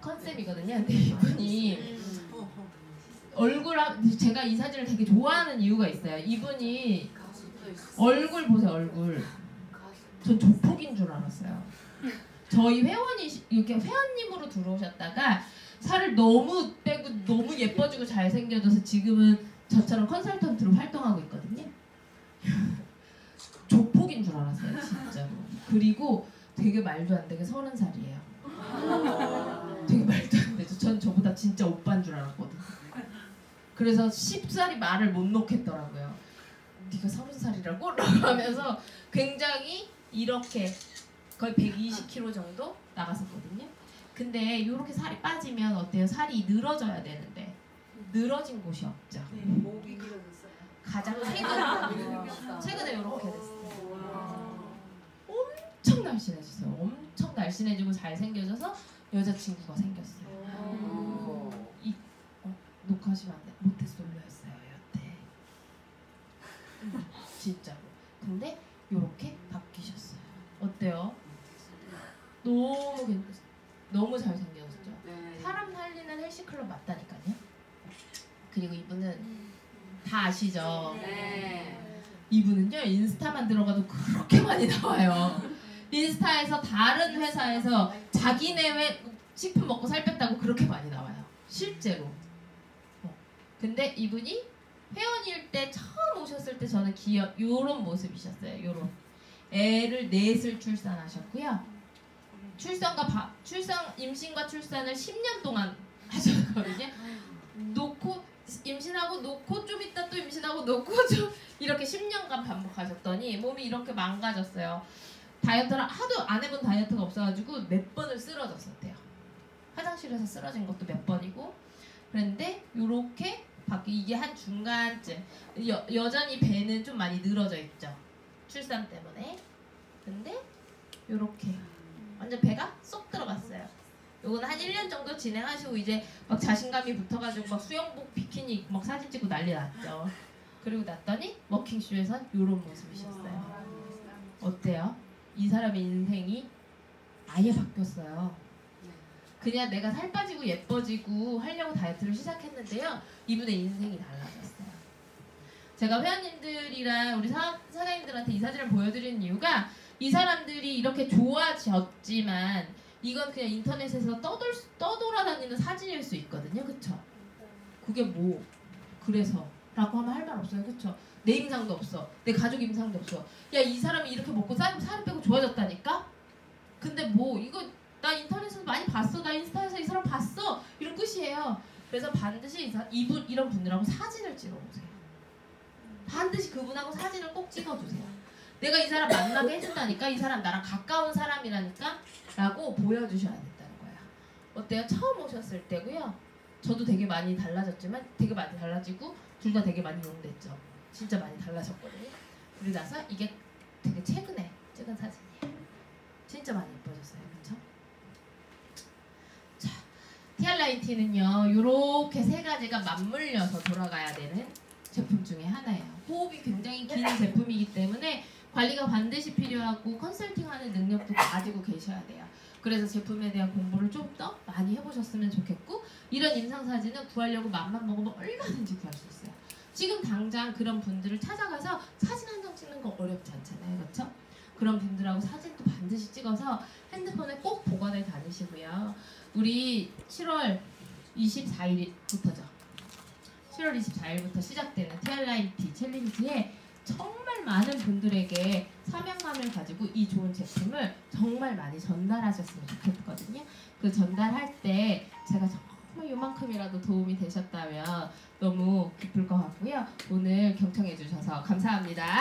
S1: 컨셉이거든요. 근데 이분이 제가 이 사진을 되게 좋아하는 이유가 있어요. 이분이 얼굴 보세요. 얼굴. 전 조폭인 줄 알았어요. 저희 이렇게 회원님으로 들어오셨다가 살을 너무 빼고 너무 예뻐지고 잘생겨져서 지금은 저처럼 컨설턴트로 활동하고 있거든요. 조폭인 줄 알았어요, 진짜로. 그리고 되게 말도 안 되게 30살이에요. 되게 말도 안 되죠. 전 저보다 진짜 오빠인 줄 알았거든요. 그래서 10살이 말을 못 놓겠더라고요. 네가 30살이라고? 하면서 굉장히 이렇게 거의 120kg 정도 나갔었거든요. 근데 이렇게 살이 빠지면 어때요? 살이 늘어져야 되는데 늘어진 곳이 없죠.
S3: 네, 목이 길어졌어요.
S1: 가장 최근에 이렇게 됐어요. 엄청 날씬해졌어요. 엄청 날씬해지고 잘생겨져서 여자친구가 생겼어요. 녹화하시면 안 돼. 모태솔로였어요 여태. 진짜로. 근데 요렇게 바뀌셨어요. 어때요? 너무 잘생겼죠.
S3: 네.
S1: 사람 살리는 헬스클럽 맞다니까요. 그리고 이분은 다 아시죠?
S3: 네.
S1: 이분은요 인스타만 들어가도 그렇게 많이 나와요. 인스타에서 다른 회사에서 자기네 식품 먹고 살 뺐다고 그렇게 많이 나와요. 실제로. 근데 이분이 회원일 때 처음 오셨을 때 저는 요런 모습이셨어요. 요런. 애를 넷을 출산하셨고요. 임신과 출산을 10년 동안 하셨거든요. 임신하고 놓고 좀 있다 또 임신하고 놓고 좀 이렇게 10년간 반복하셨더니 몸이 이렇게 망가졌어요. 다이어트를 하도 안 해본 다이어트가 없어가지고 몇 번을 쓰러졌었대요. 화장실에서 쓰러진 것도 몇 번이고 그런데 요렇게 이게 한 중간쯤 여전히 배는 좀 많이 늘어져 있죠. 출산 때문에. 근데 요렇게 완전 배가 쏙 들어갔어요. 요거는 한 1년 정도 진행하시고 이제 막 자신감이 붙어가지고 막 수영복 비키니 입고 막 사진 찍고 난리 났죠. 그리고 났더니 워킹쇼에서 요런 모습이셨어요. 어때요? 이 사람의 인생이 아예 바뀌었어요. 그냥 내가 살 빠지고 예뻐지고 하려고 다이어트를 시작했는데요. 이분의 인생이 달라졌어요. 제가 회원님들이랑 우리 사장님들한테 이 사진을 보여드리는 이유가 이 사람들이 이렇게 좋아졌지만 이건 그냥 인터넷에서 떠돌아다니는 사진일 수 있거든요. 그쵸? 그게 뭐 그래서 라고 하면 할 말 없어요. 그쵸? 내 임상도 없어. 내 가족 임상도 없어. 야, 이 사람이 이렇게 먹고 살을 빼고 좋아졌다니까? 근데 뭐 이거 나 인터넷에서 많이 봤어. 나 인스타에서 이 사람 봤어. 이런 끝이에요. 그래서 반드시 이런 분들하고 사진을 찍어보세요. 반드시 그분하고 사진을 꼭 찍어주세요. 내가 이 사람 만나게 해준다니까? 이 사람 나랑 가까운 사람이라니까? 라고 보여주셔야 된다는 거예요. 어때요? 처음 오셨을 때고요. 저도 되게 많이 달라졌지만 되게 많이 달라지고 둘 다 되게 많이 용됐죠. 진짜 많이 달라졌거든요. 그러고 나서 이게 되게 최근에 찍은 사진이에요. 진짜 많이 예뻐졌어요. 그쵸? 자, 티알라이티는요. 이렇게 세 가지가 맞물려서 돌아가야 되는 제품 중에 하나예요. 호흡이 굉장히 긴 제품이기 때문에 관리가 반드시 필요하고 컨설팅하는 능력도 가지고 계셔야 돼요. 그래서 제품에 대한 공부를 좀 더 많이 해보셨으면 좋겠고 이런 임상사진은 구하려고 맘만 먹으면 얼마든지 구할 수 있어요. 지금 당장 그런 분들을 찾아가서 사진 한 장 찍는 거 어렵지 않잖아요. 그렇죠? 그런 분들하고 사진도 반드시 찍어서 핸드폰에 꼭 보관해 다니시고요. 우리 7월 24일부터죠. 7월 24일부터 시작되는 티알라이티 챌린지에 정말 많은 분들에게 사명감을 가지고 이 좋은 제품을 정말 많이 전달하셨으면 좋겠거든요. 그 전달할 때 제가 정말 요만큼이라도 도움이 되셨다면 너무 기쁠 것 같고요. 오늘 경청해 주셔서 감사합니다.